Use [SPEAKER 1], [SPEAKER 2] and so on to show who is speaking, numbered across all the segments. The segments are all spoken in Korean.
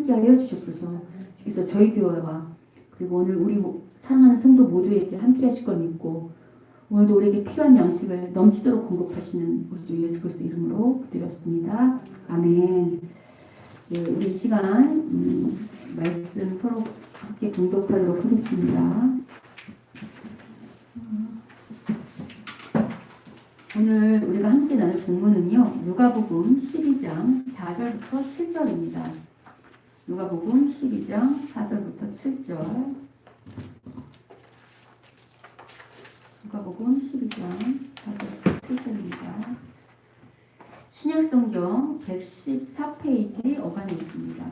[SPEAKER 1] 함께 하여 주시옵소서. 그래서 저희 교회와 그리고 오늘 우리 사랑하는 성도 모두에게 함께 하실 걸 믿고 오늘도 우리에게 필요한 양식을 넘치도록 공급하시는 우리 주 예수 그리스도 이름으로 드렸습니다. 아멘. 네, 우리 이 시간 말씀 서로 함께 공독하도록 하겠습니다. 오늘 우리가 함께 나눌 본문은요, 누가복음 12장 4절부터 7절입니다. 누가복음 12장 4절부터 7절. 누가복음 12장 4절부터 7절입니다. 신약성경 114페이지 어간에 있습니다.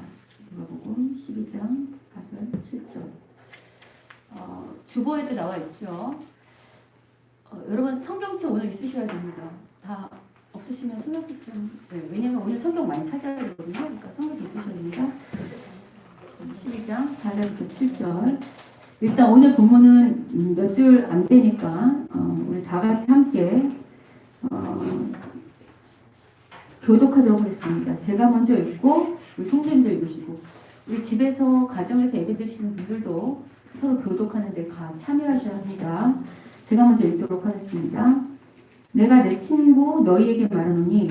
[SPEAKER 1] 누가복음 12장 4절 7절. 주보에도 나와 있죠. 여러분 성경책 오늘 있으셔야 됩니다. 다 없으시면 성경책 좀, 네, 왜냐면 오늘 성경 많이 찾아야 되거든요. 그러니까 성경 있으셔야 됩니다. 12장 4절부터 7절. 일단 오늘 본문은 몇 줄 안 되니까 우리 다 같이 함께 교독하도록 하겠습니다. 제가 먼저 읽고 우리 성도님도 읽으시고 우리 집에서 가정에서 예배 드리시는 분들도 서로 교독하는 데 참여하셔야 합니다. 제가 먼저 읽도록 하겠습니다. 내가 내 친구 너희에게 말하노니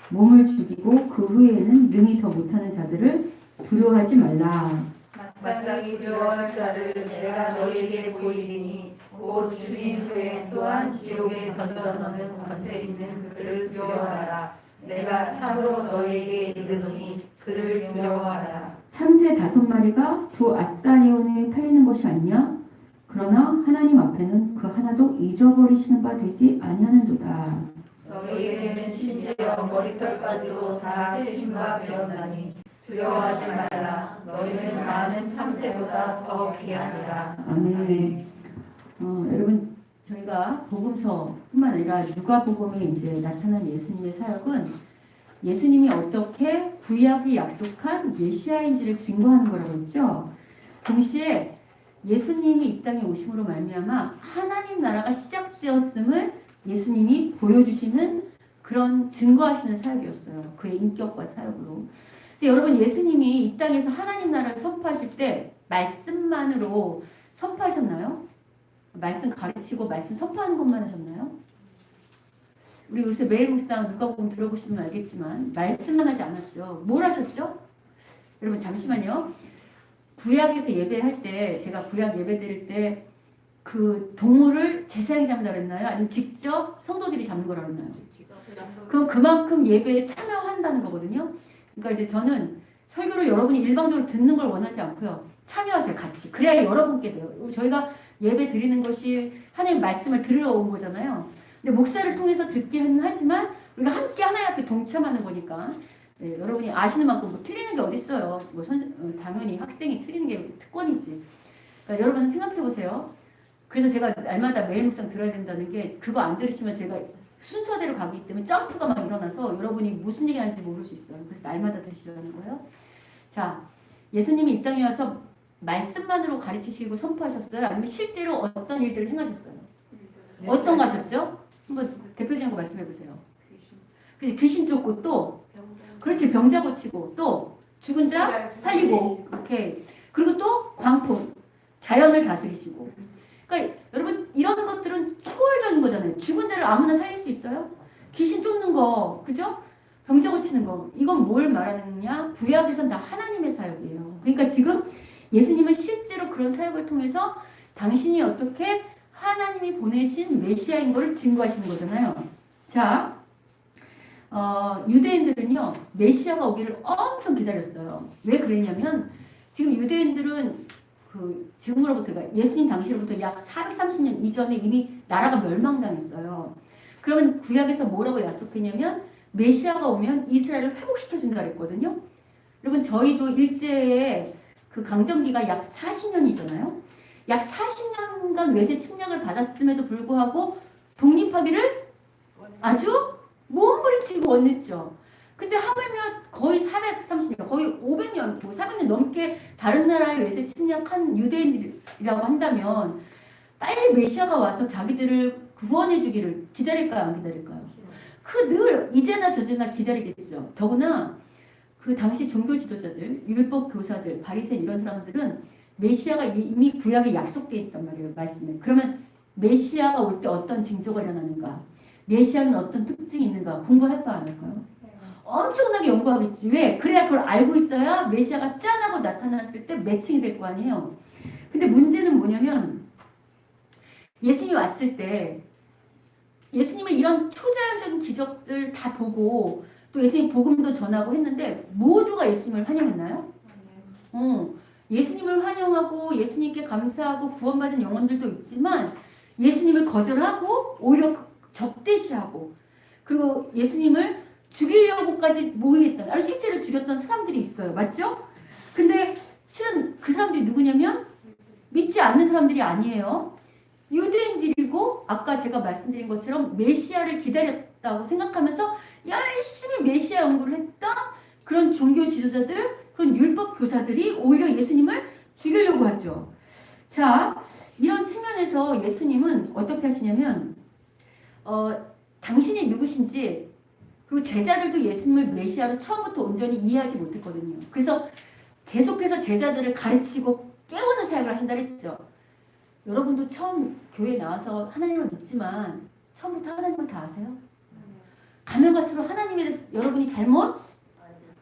[SPEAKER 1] 몸을 죽이고 그 후에는 능히 더 못하는 자들을 두려워하지 말라.
[SPEAKER 2] 마땅히 두려워할 자를 내가 너희에게 보이리니 곧 죽인 후에 또한 지옥에 던져넣는 권세 있는 그를 두려워하라. 내가 참으로 너희에게 이르노니 그를 두려워하라.
[SPEAKER 1] 참새 5마리가 두 아사리온에 팔리는 것이 아니냐? 그러나 하나님 앞에는 그 하나도 잊어버리시는 바 되지 아니하는도다.
[SPEAKER 2] 너희에게는 심지어 머리털까지도 다 세신 바 되었나니 두려워하지 말라. 너희는 많은 참새보다 더 귀하니라.
[SPEAKER 1] 아멘. 여러분 저희가 복음서뿐만 아니라 누가복음에 이제 나타난 예수님의 사역은 예수님이 어떻게 구약이 약속한 메시아인지를 증거하는 거라고 했죠. 동시에 예수님이 이 땅에 오심으로 말미암아 하나님 나라가 시작되었음을 예수님이 보여주시는 그런 증거하시는 사역이었어요. 그의 인격과 사역으로. 근데 여러분 예수님이 이 땅에서 하나님 나라를 선포하실 때 말씀만으로 선포하셨나요? 말씀 가르치고 말씀 선포하는 것만 하셨나요? 우리 요새 매일 묵상 누가복음 들어보시면 알겠지만 말씀만 하지 않았죠. 뭘 하셨죠? 여러분 잠시만요. 구약에서 예배할 때 제가 구약 예배 드릴 때 그 동물을 제사장이 잡는다 그랬나요? 아니면 직접 성도들이 잡는 거라 그랬나요? 그럼 그만큼 예배에 참여한다는 거거든요. 그러니까 이제 저는 설교를 여러분이 일방적으로 듣는 걸 원하지 않고요. 참여하세요, 같이. 그래야 여러분께 돼요. 저희가 예배 드리는 것이 하나님 말씀을 들으러 온 거잖아요. 근데 목사를 통해서 듣기는 하지만 우리가 함께 하나님 앞에 동참하는 거니까 네, 여러분이 아시는 만큼 뭐 틀리는 게 어디 있어요? 뭐 당연히 학생이 틀리는 게 특권이지. 그러니까 여러분 생각해 보세요. 그래서 제가 날마다 매일 묵상 들어야 된다는 게 그거 안 들으시면 제가 순서대로 가기 때문에 점프가 막 일어나서 여러분이 무슨 얘기 하는지 모를 수 있어요. 그래서 날마다 들으시라는 거예요. 자, 예수님이 이 땅에 와서 말씀만으로 가르치시고 선포하셨어요? 아니면 실제로 어떤 일들을 행하셨어요? 어떤 거 하셨죠? 한번 대표적인 거 말씀해 보세요. 그래서 귀신 쫓고 또 그렇지 병자 고치고 또 죽은 자 살리고 이렇게 그리고 또 광풍 자연을 다스리시고 그러니까 여러분 이런 것들은 초월적인 거잖아요. 죽은 자를 아무나 살릴 수 있어요? 귀신 쫓는 거 그죠? 병자 고치는 거 이건 뭘 말하느냐? 구약에선 다 하나님의 사역이에요. 그러니까 지금 예수님은 실제로 그런 사역을 통해서 당신이 어떻게 하나님이 보내신 메시아인 것을 증거하시는 거잖아요. 자, 유대인들은요 메시아가 오기를 엄청 기다렸어요. 왜 그랬냐면 지금 유대인들은 그 지금으로부터 그러니까 예수님 당시로부터 약 430년 이전에 이미 나라가 멸망당했어요. 그러면 구약에서 뭐라고 약속했냐면 메시아가 오면 이스라엘을 회복시켜준다 그랬거든요. 여러분 저희도 일제의 그 강점기가 약 40년이잖아요. 약 40년간 외세 침략을 받았음에도 불구하고 독립하기를 아주 몸부림치고 원했죠. 근데 하물며 거의 430년, 거의 500년, 400년 넘게 다른 나라의 외세 침략한 유대인이라고 한다면 빨리 메시아가 와서 자기들을 구원해 주기를 기다릴까요? 안 기다릴까요? 그 늘 이제나 저제나 기다리겠죠. 더구나 그 당시 종교 지도자들, 율법 교사들, 바리새인 이런 사람들은 메시아가 이미 구약에 약속되어 있단 말이에요. 말씀에. 그러면 메시아가 올 때 어떤 징조가 일어나는가? 메시아는 어떤 특징이 있는가? 공부할까 안 할까요? 엄청나게 연구하겠지. 왜? 그래야 그걸 알고 있어야 메시아가 짠 하고 나타났을 때 매칭이 될 거 아니에요. 근데 문제는 뭐냐면 예수님이 왔을 때 예수님의 이런 초자연적인 기적들 다 보고 또 예수님 복음도 전하고 했는데 모두가 예수님을 환영했나요? 예수님을 환영하고 예수님께 감사하고 구원받은 영혼들도 있지만 예수님을 거절하고 오히려 적대시하고 그리고 예수님을 죽이려고까지 모의했던, 아니 실제로 죽였던 사람들이 있어요. 맞죠? 근데 실은 그 사람들이 누구냐면 믿지 않는 사람들이 아니에요. 유대인들이고 아까 제가 말씀드린 것처럼 메시아를 기다렸다고 생각하면서 열심히 메시아 연구를 했던 그런 종교 지도자들, 그런 율법 교사들이 오히려 예수님을 죽이려고 하죠. 자, 이런 측면에서 예수님은 어떻게 하시냐면 당신이 누구신지 그리고 제자들도 예수님을 메시아로 처음부터 온전히 이해하지 못했거든요. 그래서 계속해서 제자들을 가르치고 깨우는 사역을 하신다 그랬죠. 여러분도 처음 교회에 나와서 하나님을 믿지만 처음부터 하나님을 다 아세요? 가면 갈수록 하나님에 대해서 여러분이 잘못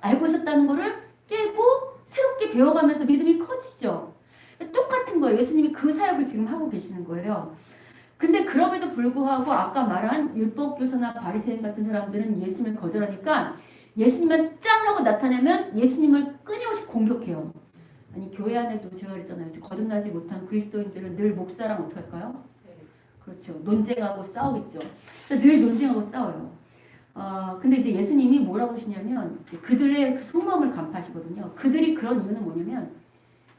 [SPEAKER 1] 알고 있었다는 것을 깨고 새롭게 배워가면서 믿음이 커지죠. 똑같은 거예요. 예수님이 그 사역을 지금 하고 계시는 거예요. 근데 그럼에도 불구하고 아까 말한 율법교사나 바리새인 같은 사람들은 예수님을 거절하니까 예수님만 짠 하고 나타내면 예수님을 끊임없이 공격해요. 아니 교회 안에도 제가 그랬잖아요. 거듭나지 못한 그리스도인들은 늘 목사랑 어떻게 할까요? 그렇죠. 논쟁하고 싸우겠죠. 늘 논쟁하고 싸워요. 근데 이제 예수님이 뭐라고 하시냐면 그들의 속마음을 간파하시거든요. 그들이 그런 이유는 뭐냐면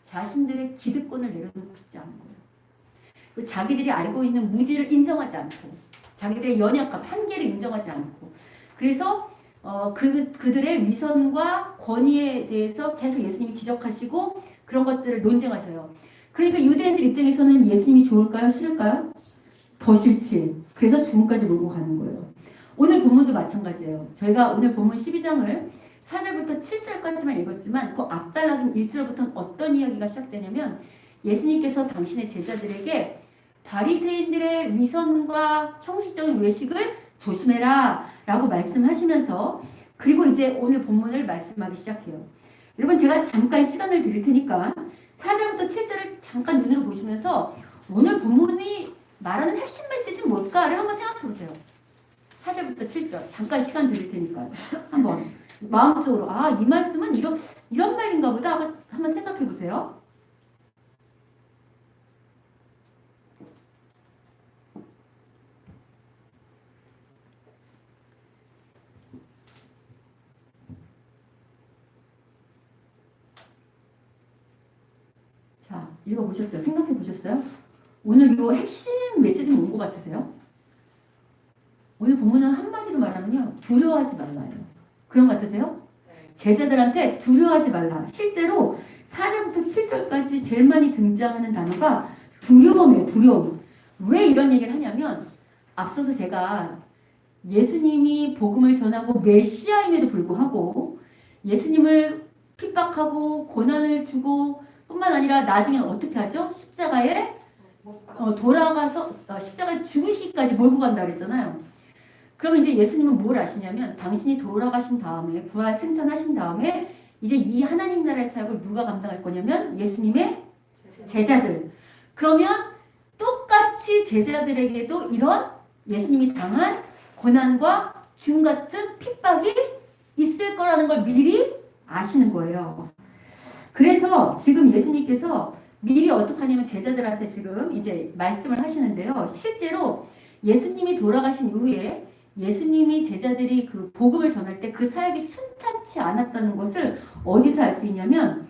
[SPEAKER 1] 자신들의 기득권을 내려놓고 싶지 않은 거예요. 자기들이 알고 있는 무지를 인정하지 않고 자기들의 연약함, 한계를 인정하지 않고 그래서 그들의 위선과 권위에 대해서 계속 예수님이 지적하시고 그런 것들을 논쟁하셔요. 그러니까 유대인들 입장에서는 예수님이 좋을까요? 싫을까요? 더 싫지. 그래서 죽음까지 몰고 가는 거예요. 오늘 본문도 마찬가지예요. 저희가 오늘 본문 12장을 4절부터 7절까지만 읽었지만 그 앞달락인 1절부터는 어떤 이야기가 시작되냐면 예수님께서 당신의 제자들에게 바리새인들의 위선과 형식적인 외식을 조심해라 라고 말씀하시면서 그리고 이제 오늘 본문을 말씀하기 시작해요. 여러분 제가 잠깐 시간을 드릴 테니까 4절부터 7절을 잠깐 눈으로 보시면서 오늘 본문이 말하는 핵심 메시지는 뭘까를 한번 생각해 보세요. 4절부터 7절 잠깐 시간 드릴 테니까 한번 마음속으로 이 말씀은 이런 말인가 보다 하고 한번 생각해 보세요. 자, 읽어보셨죠? 생각해 보셨어요? 오늘 이 핵심 메시지는 뭔 것 같으세요? 오늘 본문은 한마디로 말하면요. 두려워하지 말라예요. 그런 것 같으세요? 제자들한테 두려워하지 말라. 실제로 4절부터 7절까지 제일 많이 등장하는 단어가 두려움이에요. 두려움. 왜 이런 얘기를 하냐면 앞서서 제가 예수님이 복음을 전하고 메시아임에도 불구하고 예수님을 핍박하고 고난을 주고 뿐만 아니라 나중에 어떻게 하죠? 십자가에 돌아가서 십자가에 죽으시기까지 몰고 간다 그랬잖아요. 그럼 이제 예수님은 뭘 아시냐면 당신이 돌아가신 다음에 부활 승천하신 다음에 이제 이 하나님 나라의 사역을 누가 감당할 거냐면 예수님의 제자들. 그러면 똑같이 제자들에게도 이런 예수님이 당한 고난과 죽음 같은 핍박이 있을 거라는 걸 미리 아시는 거예요. 그래서 지금 예수님께서 미리 어떻게 하냐면 제자들한테 지금 이제 말씀을 하시는데요. 실제로 예수님이 돌아가신 이후에 예수님이 제자들이 그 복음을 전할 때 그 사역이 순탄치 않았다는 것을 어디서 알 수 있냐면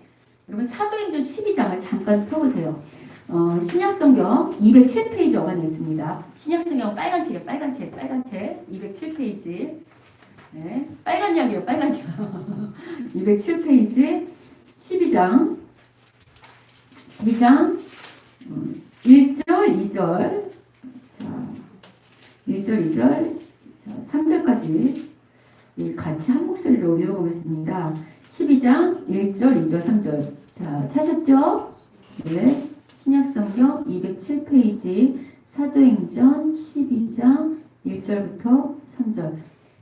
[SPEAKER 1] 여러분 사도행전 12장을 잠깐 펴보세요. 신약성경 207페이지 어간에 있습니다. 신약성경 빨간 책이에요. 빨간 책 207페이지. 네, 빨간 약이에요. 빨간 약. 207페이지 12장 1절 2절 자, 1절 2절 3절까지 같이 한 목소리로 읽어보겠습니다. 12장 1절, 2절, 3절. 자, 찾았죠? 네. 신약성경 207페이지 사도행전 12장 1절부터 3절.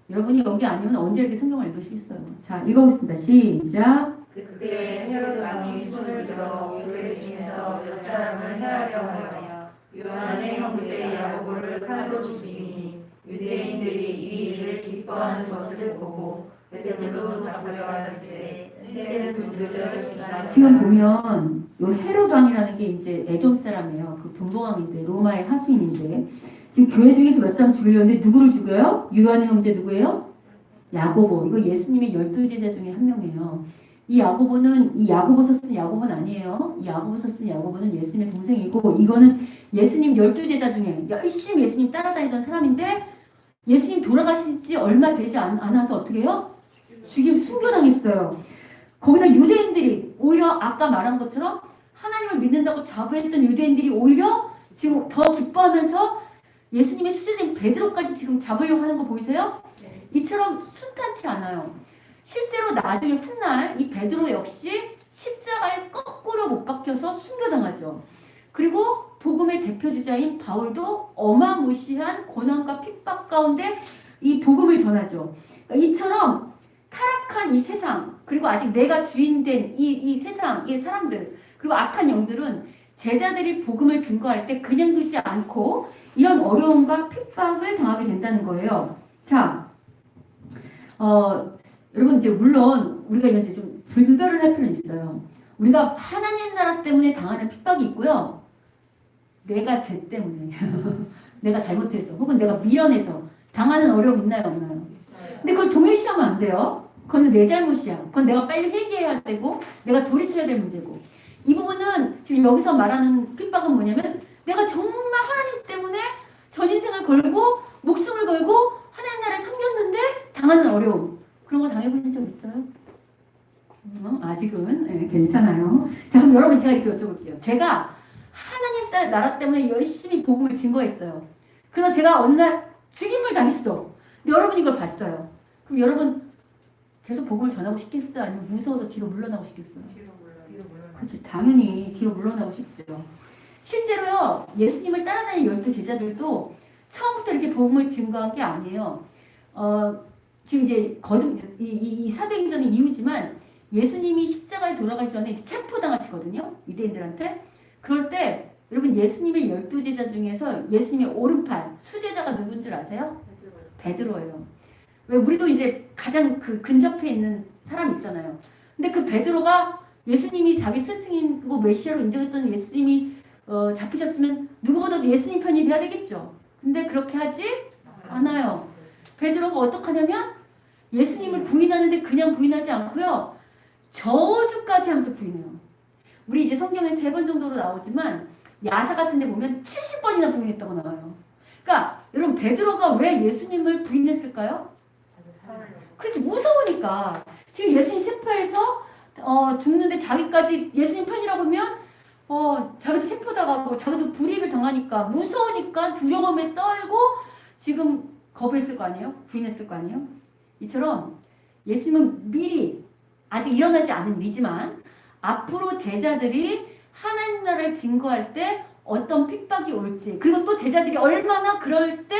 [SPEAKER 1] 여러분이 여기 아니면 언제 이렇게 성경을 읽으시겠어요? 자, 읽어보겠습니다. 시작.
[SPEAKER 2] 그때 헤롯 왕이 손을 들어 교회 중에서 몇 사람을 해하려 하여 요한의 형제 야고보를 칼로 죽이니 유대인들이 이 일을 기뻐하는 것을 보고 베드로도 잡으려 하였으되 때는 분들을 기다렸다.
[SPEAKER 1] 지금 보면 요 헤롯 왕이라는 게 이제 에돔 사람이에요. 그 분봉왕인데 로마의 하수인인데 지금 교회 중에서 몇 사람 죽이려는데 누구를 죽여요? 요한의 형제 누구예요? 야고보. 이거 예수님의 12제자 중에 한 명이에요. 이 야고보는 이 야고보서 쓴 야고보는 아니에요. 이 야고보서 쓴 야고보는 예수님의 동생이고 이거는 예수님 12제자 중에 열심히 예수님 따라다니던 사람인데 예수님 돌아가신 지 얼마 되지 않아서 어떻게 해요? 순교당했어요. 거기다 유대인들이 오히려 아까 말한 것처럼 하나님을 믿는다고 자부했던 유대인들이 오히려 지금 더 기뻐하면서 예수님의 수제자인 베드로까지 지금 잡으려고 하는 거 보이세요? 이처럼 순탄치 않아요. 실제로 나중에 훗날 이 베드로 역시 십자가에 거꾸로 못 박혀서 순교당하죠. 그리고 복음의 대표주자인 바울도 어마무시한 고난과 핍박 가운데 이 복음을 전하죠. 그러니까 이처럼 타락한 이 세상, 그리고 아직 내가 주인된 이 세상, 이 사람들, 그리고 악한 영들은 제자들이 복음을 증거할 때 그냥 두지 않고 이런 어려움과 핍박을 당하게 된다는 거예요. 자, 여러분 이제 물론 우리가 이제 좀 분별을 할 필요는 있어요. 우리가 하나님 나라 때문에 당하는 핍박이 있고요. 내가 죄 때문에 내가 잘못해서 혹은 내가 미련해서 당하는 어려움 있나요, 없나요? 근데 그걸 동일시하면 안 돼요. 그건 내 잘못이야. 그건 내가 빨리 회개해야 되고 내가 돌이켜야 될 문제고. 이 부분은 지금 여기서 말하는 핍박은 뭐냐면 내가 정말 하나님 때문에 전 인생을 걸고 목숨을 걸고 하나님 나라를 섬겼는데 당하는 어려움. 그런 거 당해보신 적 있어요? 아직은 네, 괜찮아요. 자, 그럼 여러분 제가 이렇게 여쭤볼게요. 제가 하나님 나라 때문에 열심히 복음을 증거했어요. 그래서 제가 어느 날 죽임을 당했어. 근데 여러분이 이걸 봤어요. 그럼 여러분 계속 복음을 전하고 싶겠어요? 아니면 무서워서 뒤로 물러나고 싶겠어요? 그렇죠. 당연히 뒤로 물러나고 싶죠. 실제로요, 예수님을 따라다니는 12제자들도 처음부터 이렇게 복음을 증거한 게 아니에요. 지금 이제 이 사도행전의 이유지만 예수님이 십자가에 돌아가기 전에 이제 체포당하시거든요. 유대인들한테. 그럴 때 여러분 예수님의 12제자 중에서 예수님의 오른팔 수제자가 누군 줄 아세요? 베드로예요. 왜 우리도 이제 가장 그 근접해 있는 사람 있잖아요. 근데 그 베드로가 예수님이 자기 스승이고 메시아로 인정했던 예수님이 잡히셨으면 누구보다도 예수님 편이 돼야 되겠죠. 근데 그렇게 하지 않아요. 베드로가 어떻게 하냐면 예수님을 부인하는데 그냥 부인하지 않고요. 저주까지 하면서 부인해요. 우리 이제 성경에 3번 정도로 나오지만 야사 같은 데 보면 70번이나 부인했다고 나와요. 그러니까 여러분 베드로가 왜 예수님을 부인했을까요? 그렇지, 무서우니까. 지금 예수님 체포해서 죽는데 자기까지 예수님 편이라고 하면 자기도 체포당하고 자기도 불이익을 당하니까 무서우니까 두려움에 떨고 지금 거부했을 거 아니에요? 부인했을 거 아니에요? 이처럼 예수님은 미리 아직 일어나지 않은 일이지만 앞으로 제자들이 하나님 나라를 증거할 때 어떤 핍박이 올지 그리고 또 제자들이 얼마나 그럴 때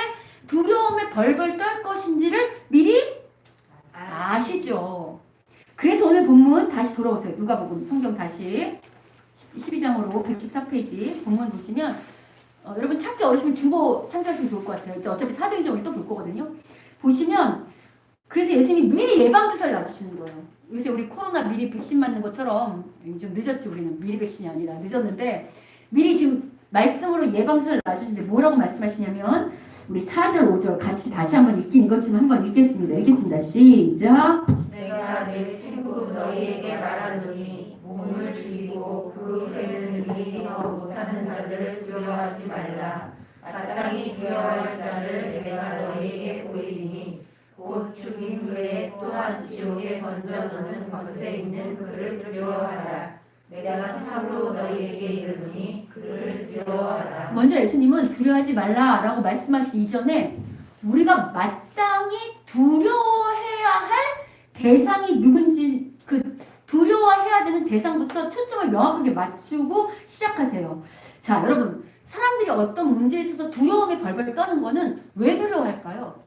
[SPEAKER 1] 두려움에 벌벌 떨 것인지를 미리 아시죠. 그래서 오늘 본문 다시 돌아오세요. 누가복음 성경 다시 12장으로 114페이지 본문 보시면 여러분 찾기 어려우시면 중보 참조하시면 좋을 것 같아요. 어차피 사도행전 우리 또 볼 거거든요. 보시면 그래서 예수님이 미리 예방주사를 놔주시는 거예요. 요새 우리 코로나 미리 백신 맞는 것처럼 좀 늦었지. 우리는 미리 백신이 아니라 늦었는데 미리 지금 말씀으로 예방주사를 놔주시는데 뭐라고 말씀하시냐면 우리 4절 5절 같이 다시 한번 읽긴 이것 좀 한번 읽겠습니다. 읽겠습니다. 시작.
[SPEAKER 2] 내가 내 친구 너희에게 말하노니 몸을 죽이고 그 회를 이기지 못하는 자들을 두려워하지 말라. 마땅히 두려워할 자를 내가 너희에게 보이리니 곧 죽인 후에 또한 지옥에 던져놓는 권세 있는 그를 두려워하라. 내가 참으로 너희에게 이르노니 그를 두려워하라.
[SPEAKER 1] 먼저 예수님은 두려워하지 말라라고 말씀하시기 이전에 우리가 마땅히 두려워해야 할 대상이 누군지 그 두려워해야 되는 대상부터 초점을 명확하게 맞추고 시작하세요. 자, 여러분, 사람들이 어떤 문제에 있어서 두려움에 벌벌 떠는 거는 왜 두려워할까요?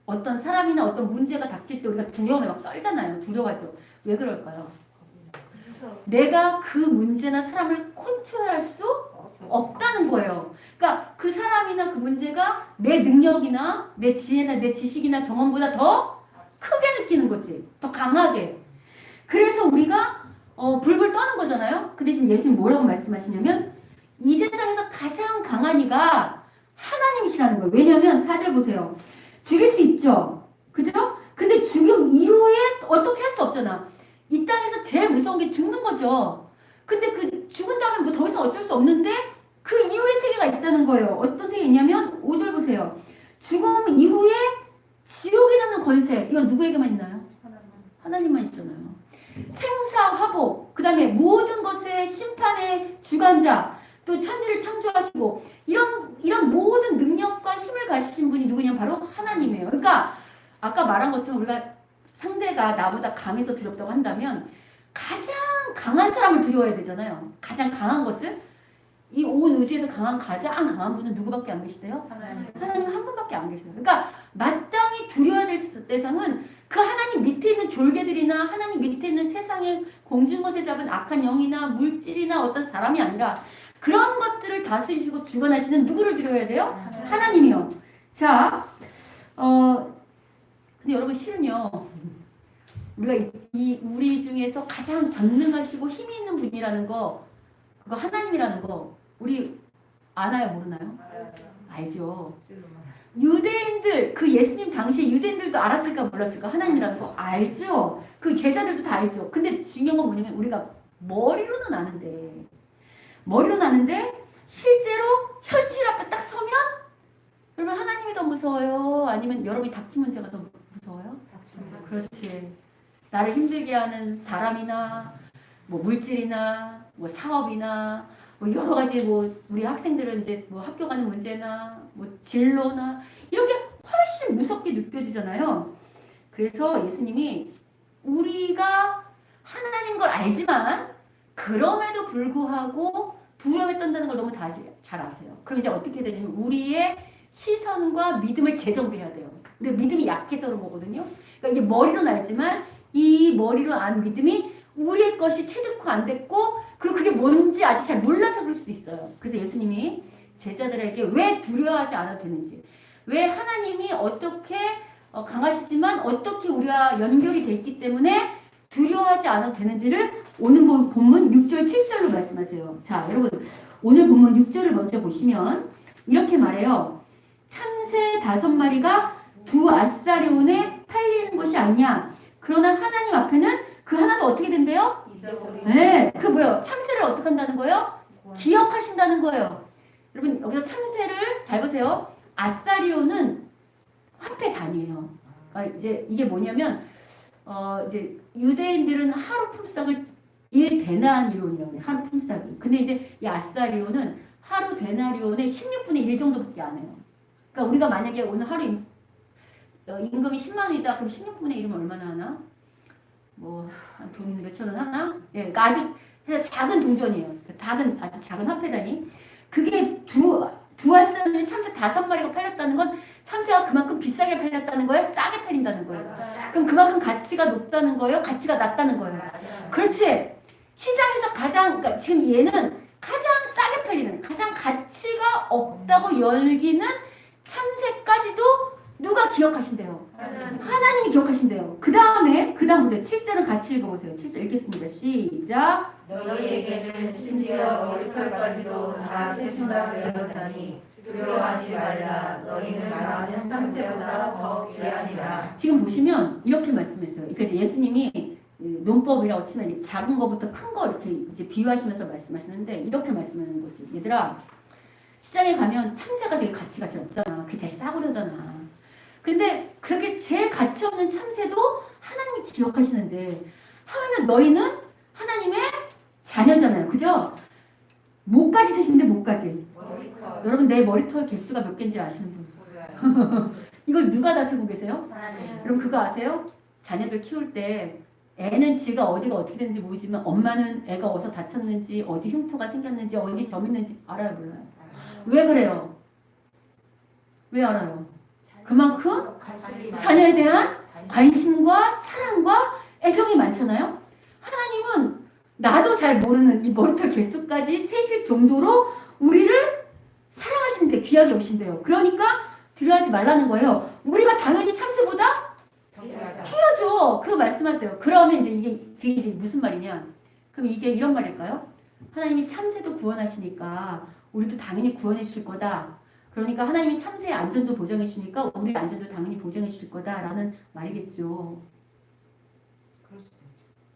[SPEAKER 1] 어떤 사람이나 어떤 문제가 닥칠 때 우리가 두려움에 막 떨잖아요. 두려워하죠. 왜 그럴까요? 내가 그 문제나 사람을 컨트롤할 수 없다는 거예요. 그러니까 그 사람이나 그 문제가 내 능력이나 내 지혜나 내 지식이나 경험보다 더 크게 느끼는 거지. 더 강하게. 그래서 우리가 불불 떠는 거잖아요. 근데 지금 예수님 뭐라고 말씀하시냐면 이 세상에서 가장 강한 이가 하나님이시라는 거예요. 왜냐하면 4절 보세요. 죽일 수 있죠. 그죠? 근데 죽음 이후에 어떻게 할 수 없잖아. 이 땅에서 제일 무서운 게 죽는 거죠. 근데 그 죽은 다음에 뭐 더 이상 어쩔 수 없는데 그 이후의 세계가 있다는 거예요. 어떤 세계 있냐면 5절 보세요. 죽음 이후에 지옥이라는 권세. 이건 누구에게만 있나요? 하나님만 있잖아요. 생사화복, 그 다음에 모든 것의 심판의 주관자, 또 천지를 창조하시고 이런 모든 능력과 힘을 가지신 분이 누구냐면 바로 하나님이에요. 그러니까 아까 말한 것처럼 우리가 상대가 나보다 강해서 두렵다고 한다면 가장 강한 사람을 두려워해야 되잖아요. 가장 강한 것을 이 온 우주에서 가장 강한 분은 누구밖에 안 계시대요? 하나님 한 분밖에 안 계세요. 그러니까 마땅히 두려워야 될 대상은 그 하나님 밑에 있는 졸개들이나 하나님 밑에 있는 세상의 공중것에 잡은 악한 영이나 물질이나 어떤 사람이 아니라 그런 것들을 다스리시고 주관하시는 누구를 두려워야 돼요? 하나님이요. 자, 근데 여러분 실은요. 우리가 우리 중에서 가장 전능하시고 힘이 있는 분이라는 거, 그거 하나님이라는 거 우리 아나요, 모르나요? 알죠. 유대인들, 그 예수님 당시에 유대인들도 알았을까 몰랐을까? 하나님이라는 거 알죠. 그 제자들도 다 알죠. 근데 중요한 건 뭐냐면 우리가 머리로는 아는데 실제로 현실 앞에 딱 서면 여러분 하나님이 더 무서워요? 아니면 여러분이 닥친 문제가 더 무서워요? 그렇지. 나를 힘들게 하는 사람이나 뭐 물질이나 뭐 사업이나 뭐 여러 가지 뭐 우리 학생들은 이제 뭐 학교 가는 문제나 뭐 진로나 이런 게 훨씬 무섭게 느껴지잖아요. 그래서 예수님이 우리가 하나님 걸 알지만 그럼에도 불구하고 두려움에 떤다는 걸 너무 다 잘 아세요. 그럼 이제 어떻게 되냐면 우리의 시선과 믿음을 재정비해야 돼요. 근데 믿음이 약해서 그런 거거든요. 그러니까 이게 머리로는 알지만 이 머리로 안 믿음이 우리의 것이 체득화 안 됐고 그리고 그게 뭔지 아직 잘 몰라서 그럴 수도 있어요. 그래서 예수님이 제자들에게 왜 두려워하지 않아도 되는지, 왜 하나님이 어떻게 강하시지만 어떻게 우리와 연결이 돼 있기 때문에 두려워하지 않아도 되는지를 오늘 본문 6절 7절로 말씀하세요. 자, 여러분 오늘 본문 6절을 먼저 보시면 이렇게 말해요. 참새 5마리가 두 아사리온에 팔리는 것이 아니냐. 그러나 하나님 앞에는 그 하나도 어떻게 된대요? 네, 그 뭐요? 참새를 어떻게 한다는 거예요? 기억하신다는 거예요. 여러분 여기서 참새를 잘 보세요. 아사리온은 화폐 단위예요. 그러니까 이제 이게 뭐냐면 이제 유대인들은 하루 품삯을 1데나리온이라고 해요. 하루 품삯이. 근데 이제 이 아사리온은 하루 데나리온의 16분의 1 정도밖에 안 해요. 그러니까 우리가 만약에 오늘 하루 임금이 10만 원이다. 그럼 16분의 1이면 얼마나 하나? 뭐 돈 몇천 원 하나? 예, 그러니까 아주 작은 동전이에요. 아주 작은 화폐 단위. 그게 두 아사리온이 참새 5마리가 팔렸다는 건 참새가 그만큼 비싸게 팔렸다는 거예요? 싸게 팔린다는 거예요? 그럼 그만큼 가치가 높다는 거예요? 가치가 낮다는 거예요? 그렇지. 시장에서 그러니까 지금 얘는 가장 싸게 팔리는, 가장 가치가 없다고 열기는 참새까지도 누가 기억하신대요? 하나님이 기억하신대요. 그 다음 보세요. 7절은 같이 읽어보세요. 7절 읽겠습니다. 시작.
[SPEAKER 2] 너희에게는 심지어 머리털까지도 다 세신바 되었다니 두려워하지 말라. 너희는 많은 참새보다 더 귀하니라.
[SPEAKER 1] 지금 보시면 이렇게 말씀했어요. 그러니까 이제 예수님이 논법이라고 치면 이제 작은 거부터 큰 거 이렇게 이제 비유하시면서 말씀하시는데 이렇게 말씀하는 거지. 얘들아, 시장에 가면 참새가 되게 가치가 제일 없잖아. 그게 제일 싸구려잖아. 근데 그렇게 제일 가치 없는 참새도 하나님이 기억하시는데 하물며 너희는 하나님의 자녀잖아요. 그죠? 뭐까지 세신데 뭐까지?
[SPEAKER 2] 머리털.
[SPEAKER 1] 여러분 내 머리털 개수가 몇 개인지 아시는 분? 이걸 누가 다 세고 계세요? 여러분 그거 아세요? 자녀들 키울 때 애는 지가 어디가 어떻게 되는지 모르지만 엄마는 애가 어디서 다쳤는지 어디 흉터가 생겼는지 어디 점 있는지 알아요 몰라요? 왜 그래요? 왜 알아요? 그만큼 자녀에 대한 관심과 사랑과 애정이 많잖아요. 하나님은 나도 잘 모르는 이 머리털 개수까지 세실 정도로 우리를 사랑하신대, 귀하게 오신대요. 그러니까 두려워하지 말라는 거예요. 우리가 당연히 참새보다 귀하죠. 그거 말씀하세요. 그러면 이제 그게 이제 무슨 말이냐? 그럼 이게 이런 말일까요? 하나님이 참새도 구원하시니까 우리도 당연히 구원해 주실 거다. 그러니까 하나님이 참새의 안전도 보장해 주니까 우리의 안전도 당연히 보장해 주실 거다라는 말이겠죠.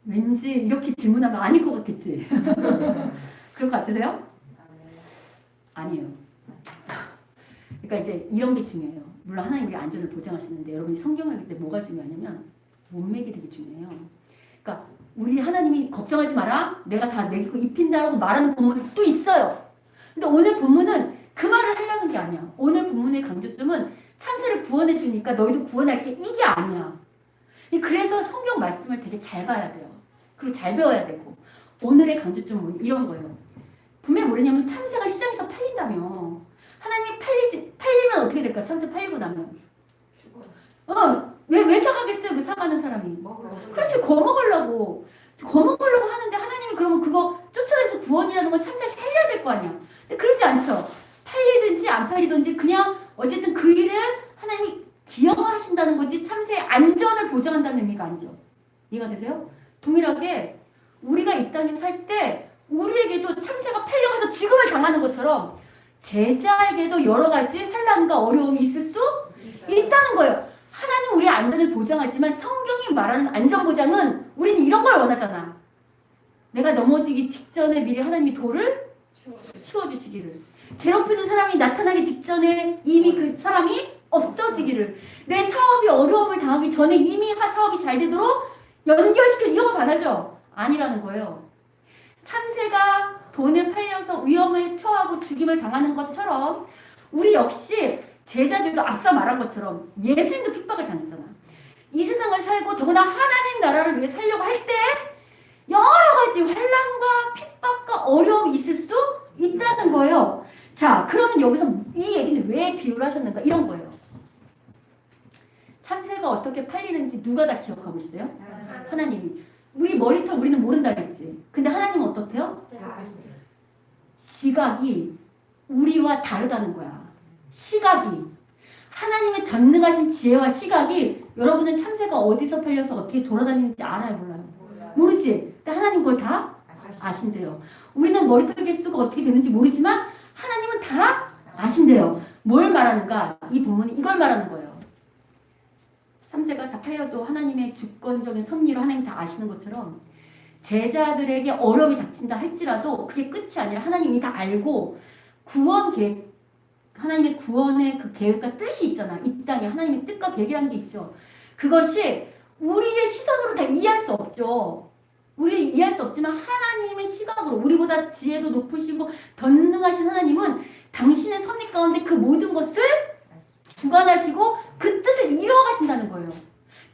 [SPEAKER 1] 왠지 이렇게 질문하면 아닐 것 같겠지. 그럴 것 같으세요? 아니에요. 그러니까 이제 이런 게 중요해요. 물론 하나님 우리 안전을 보장하시는데 여러분이 성경을 읽을 때 뭐가 중요하냐면 문맥이 되게 중요해요. 그러니까 우리 하나님이 걱정하지 마라. 내가 다 내고 입힌다라고 말하는 본문이 또 있어요. 근데 오늘 본문은 그 말을 하려는 게 아니야. 오늘 본문의 강조점은 참새를 구원해 주니까 너희도 구원할게 이게 아니야. 그래서 성경 말씀을 되게 잘 봐야 돼요. 그리고 잘 배워야 되고 오늘의 강조점은 이런 거예요. 분명히 뭐냐면 참새가 시장에서 팔린다며. 하나님이 팔리면 어떻게 될까? 참새 팔리고 나면 왜 사가겠어요? 그 사가는 사람이 그렇지 거먹으려고 하는데 하나님이 그러면 그거 쫓아내서 구원이라는 건 참새를 살려야 될 거 아니야. 근데 그러지 않죠. 팔리든지 안 팔리든지 그냥 어쨌든 그 일을 하나님이 기억을 하신다는 거지 참새의 안전을 보장한다는 의미가 아니죠. 이해가 되세요? 동일하게 우리가 이 땅에 살 때 우리에게도 참새가 팔려가서 죽음을 당하는 것처럼 제자에게도 여러 가지 환난과 어려움이 있을 수 있다는 거예요. 하나님 우리의 안전을 보장하지만 성경이 말하는 안전보장은 우리는 이런 걸 원하잖아. 내가 넘어지기 직전에 미리 하나님이 돌을 치워주시기를. 괴롭히는 사람이 나타나기 직전에 이미 그 사람이 없어지기를. 내 사업이 어려움을 당하기 전에 이미 사업이 잘 되도록 연결시켜 이런 거 바라죠? 아니라는 거예요. 참새가 돈에 팔려서 위험에 처하고 죽임을 당하는 것처럼 우리 역시 제자들도 앞서 말한 것처럼 예수님도 핍박을 당했잖아. 이 세상을 살고 더구나 하나님 나라를 위해 살려고 할 때 여러 가지 환난과 핍박과 어려움이 있을 수 있다는 거예요. 자, 그러면 여기서 이 얘기는 왜 비유를 하셨는가? 이런 거예요. 참새가 어떻게 팔리는지 누가 다 기억하고 있어요? 하나님이. 우리 머리털 우리는 모른다 그랬지. 근데 하나님은 어떻대요? 시각이 우리와 다르다는 거야. 시각이. 하나님의 전능하신 지혜와 시각이 여러분은 참새가 어디서 팔려서 어떻게 돌아다니는지 알아요? 몰라요? 모르지? 근데 하나님 그걸 다 아신대요. 우리는 머리털 개수가 어떻게 되는지 모르지만 하나님은 다 아신대요. 뭘 말하는가? 이 본문은 이걸 말하는 거예요. 참새가 다 팔려도 하나님의 주권적인 섭리로 하나님 다 아시는 것처럼 제자들에게 어려움이 닥친다 할지라도 그게 끝이 아니라 하나님이 다 알고 구원 계획, 하나님의 구원의 그 계획과 뜻이 있잖아. 이 땅에 하나님의 뜻과 계획이라는 게 있죠. 그것이 우리의 시선으로 다 이해할 수 없죠. 우리 이해할 수 없지만 하나님의 시각으로 우리보다 지혜도 높으시고 전능하신 하나님은 당신의 섭리 가운데 그 모든 것을 주관하시고 그 뜻을 이루어가신다는 거예요.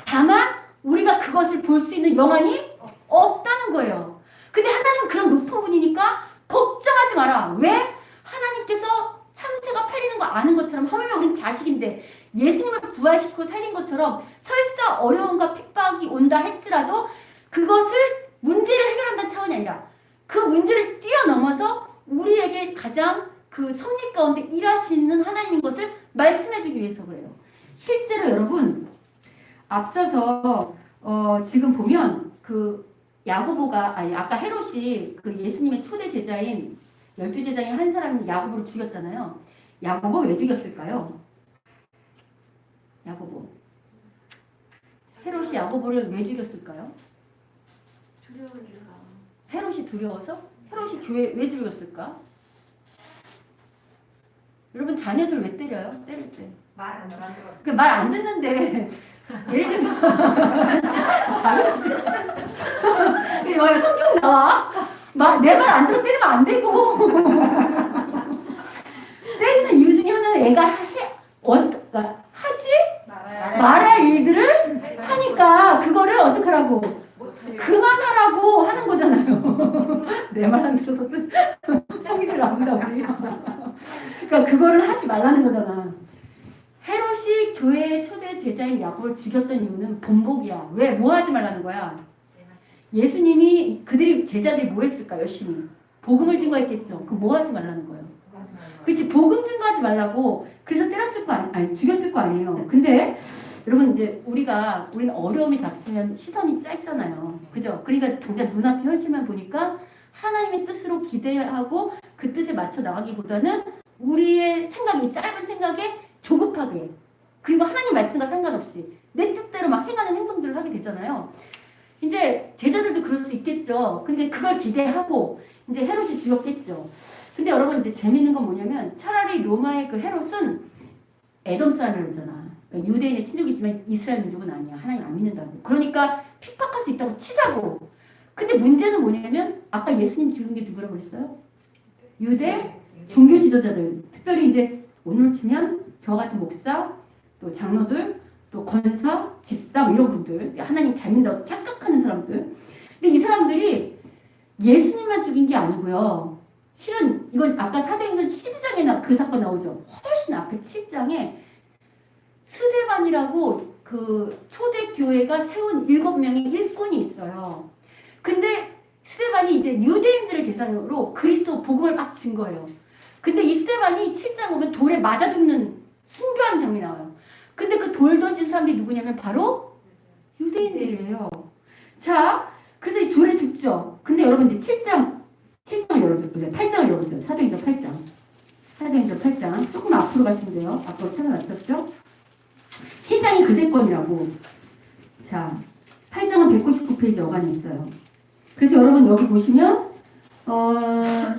[SPEAKER 1] 다만 우리가 그것을 볼 수 있는 영안이 없다는 거예요. 근데 하나님은 그런 높은 분이니까 걱정하지 마라. 왜? 하나님께서 참새가 팔리는 거 아는 것처럼 하물며 우리는 자식인데 예수님을 부활시키고 살린 것처럼 설사 어려움과 핍박이 온다 할지라도 그것을 문제를 해결한다는 차원이 아니라 그 문제를 뛰어넘어서 우리에게 가장 그 섭리 가운데 일하시는 하나님인 것을 말씀해주기 위해서 그래요. 실제로 여러분 앞서서 지금 보면 그 야고보가 아까 헤롯이 그 예수님의 초대 제자인 12제자인 한 사람 야고보를 죽였잖아요. 야고보 왜 죽였을까요? 야고보. 헤롯이 야고보를 왜 죽였을까요? 헤롯이 두려워서? 헤롯이 교회 왜 죽였을까? 여러분 자녀들 왜 때려요? 때릴 때. 말 안 듣는데 예를 들면 자녀들 성경 나와. 내 말 안 들어 때리면 안 되고 때리는 이유 중에 하나는 애가 하지 말할 일들을 하니까 그거를 어떡하라고 그만하라고 하는 거잖아요. 내 말 안 들어서 성질 나온다 우리. 그러니까 그거를 하지 말라는 거잖아. 헤롯이 교회의 초대 제자인 야곱을 죽였던 이유는 본복이야. 왜? 뭐 하지 말라는 거야? 예수님이 제자들이 뭐 했을까? 열심히 복음을 증거했겠죠. 그 뭐 하지 말라는 거예요. 그렇지, 복음 증거하지 말라고. 그래서 때렸을 거 아니 죽였을 거 아니에요. 근데 여러분 이제 우리는 어려움이 닥치면 시선이 짧잖아요. 그죠? 그러니까 당장 눈앞에 현실만 보니까 하나님의 뜻으로 기대하고 그 뜻에 맞춰 나가기보다는 우리의 생각이 짧은 생각에 조급하게, 그리고 하나님 말씀과 상관없이 내 뜻대로 막 행하는 행동들을 하게 되잖아요. 이제 제자들도 그럴 수 있겠죠. 근데 그걸 기대하고 이제 헤롯이 죽였겠죠. 근데 여러분 이제 재밌는 건 뭐냐면 차라리 로마의 그 헤롯은 에돔 사람이었잖아. 그러니까 유대인의 친족이지만 이스라엘 민족은 아니야. 하나님 안 믿는다고. 그러니까 핍박할 수 있다고 치자고. 근데 문제는 뭐냐면 아까 예수님 죽은 게 누구라고 그랬어요? 유대 종교 지도자들. 특별히 이제 오늘 치면 저 같은 목사, 또 장로들, 또 권사, 집사 뭐 이런 분들, 하나님 잘 믿는다고 착각하는 사람들. 근데 이 사람들이 예수님만 죽인 게 아니고요. 실은 이건 아까 사도행전 12장에 그 사건 나오죠. 훨씬 앞에 7장에 스데반이라고 그 초대교회가 세운 7명의 일꾼이 있어요. 근데 스데반이 이제 유대인들을 대상으로 그리스도 복음을 막 증거해요. 근데 이 스데반이 7장 보면 돌에 맞아 죽는 순교하는 장면이 나와요. 근데 그 돌 던진 사람들이 누구냐면 바로 유대인들이에요. 자, 그래서 이 돌에 죽죠. 근데 여러분 이제 7장을 열어주세요. 8장을 열어주세요. 사도행전 8장. 사도행전 8장. 조금 앞으로 가시면 돼요. 앞으로 찾아놨었죠? 7장이 그 사건이라고. 자, 8장은 199페이지 어간에 있어요. 그래서 여러분 여기 보시면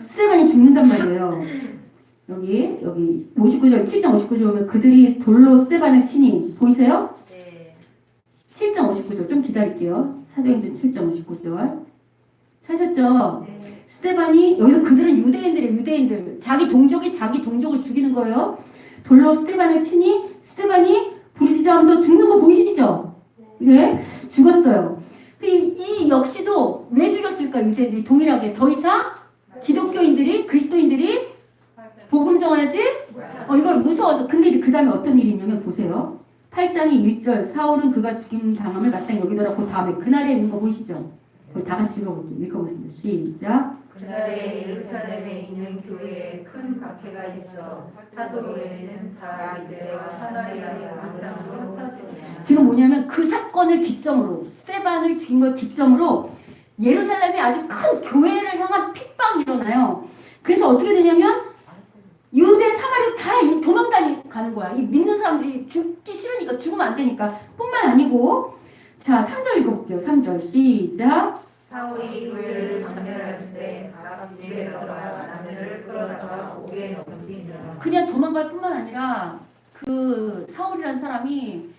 [SPEAKER 1] 스데반이 죽는단 말이에요. 여기 59절, 7장 59절 보면 그들이 돌로 스데반을 치니 보이세요?
[SPEAKER 2] 네.
[SPEAKER 1] 7장 59절 좀 기다릴게요. 사도행전 7장 59절 찾았죠?
[SPEAKER 2] 네.
[SPEAKER 1] 스데반이 여기서 그들은 유대인들 자기 동족이 자기 동족을 죽이는 거예요. 돌로 스데반을 치니 스데반이 부르짖으면서 죽는 거 보이시죠? 네, 죽었어요. 이 역시도 왜 죽였을까? 유대인들이 동일하게 더 이상 기독교인들이 그리스도인들이 복음 전하지 이걸 무서워서. 근데 이제 그 다음에 어떤 일이 있냐면 보세요. 8장이 1절 사울은 그가 죽임 당함을 마땅히 여기더라. 그 다음에 그날에 있는 거 보이시죠? 거기 다 같이 읽어보겠습니다. 시작.
[SPEAKER 2] 그날에 예루살렘에 있는 교회에 큰 박해가 있어 사도에는 다 유대와 사마리아와 각 땅으로 흩어지냐.
[SPEAKER 1] 지금 뭐냐면 그 사건을 기점으로 스데반을 죽인 걸 기점으로 예루살렘에 아주 큰 교회를 향한 핍박이 일어나요. 그래서 어떻게 되냐면 유대 사마리 다 도망가는 거야. 이 믿는 사람들이 죽기 싫으니까, 죽으면 안 되니까. 뿐만 아니고 자 3절 읽어볼게요. 3절 시작.
[SPEAKER 2] 사울이 교회를 정멸할 때 각 집에 들어가 남녀를 끌어다가 옥에 넘기느라.
[SPEAKER 1] 그냥 도망갈 뿐만 아니라 그 사울이라는 사람이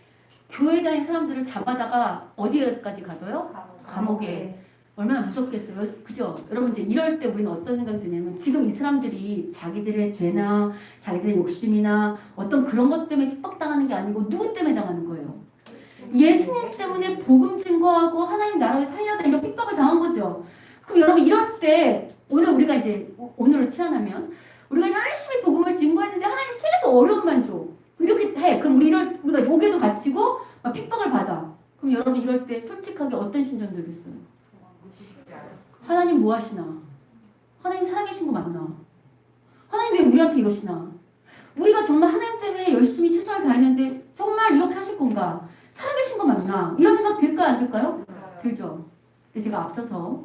[SPEAKER 1] 교회 다닌 사람들을 잡아다가 어디까지 가둬요? 감옥에. 얼마나 무섭겠어요. 그죠? 여러분 이제 이럴 때 우리는 어떤 생각이 드냐면 지금 이 사람들이 자기들의 죄나 자기들의 욕심이나 어떤 그런 것 때문에 핍박당하는 게 아니고 누구 때문에 당하는 거예요? 예수님 때문에 복음 증거하고 하나님 나라를 살려다 이런 핍박을 당한 거죠. 그럼 여러분 이럴 때 우리가 이제 오늘로 치환하면 우리가 열심히 복음을 증거했는데 하나님 계속 어려움만 줘. 이렇게 해. 그럼 우리가 옥에도 갇히고 막 핍박을 받아. 그럼 여러분 이럴 때 솔직하게 어떤 심정 들겠어요? 하나님 뭐 하시나? 하나님 살아계신 거 맞나? 하나님 왜 우리한테 이러시나? 우리가 정말 하나님 때문에 열심히 최선을 다했는데 정말 이렇게 하실 건가? 살아계신 거 맞나? 이런 생각 들까요? 안 들까요? 들죠. 근데 제가 앞서서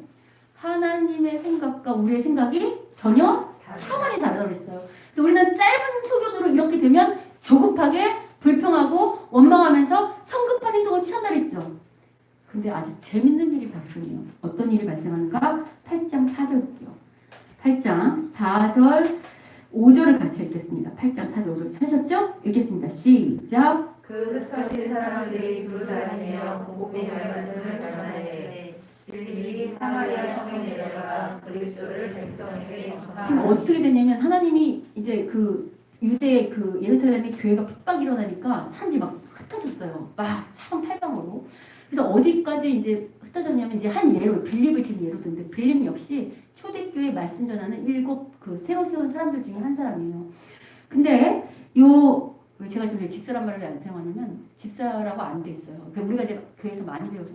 [SPEAKER 1] 하나님의 생각과 우리의 생각이 전혀 차원이 다르다고 했어요. 그래서 우리는 짧은 소견으로 이렇게 되면 조급하게 불평하고 원망하면서 성급한 행동을 취한다 그랬죠. 근데 아주 재밌는 일이 발생해요. 어떤 일이 발생하는가? 8장 4절 볼게요. 8장 4절 5절을 같이 읽겠습니다. 8장 4절 5절 찾으셨죠? 읽겠습니다. 시작.
[SPEAKER 2] 그 흩어진 사람들이 두루다니며 복음의 말씀을 전하되 빌립이 사마리아 성에 내려가 그리스도를 백성에게 전하니.
[SPEAKER 1] 지금 어떻게 되냐면 하나님이 이제 그 유대 그 예루살렘의 교회가 핍박이 일어나니까 사람들이 막 흩어졌어요. 막 사방팔방으로. 그래서 어디까지 이제 흩어졌냐면 이제 한 예로 빌립을 지금 예로 든데 빌립 역시 초대교회 말씀 전하는 7 그 새로 세운 사람들 중에 한 사람이에요. 근데 요 제가 지금 왜 집사란 말을 왜 안 사용하냐면 집사라고 안 돼 있어요. 그러니까 우리가 이제 교회에서 많이 배워서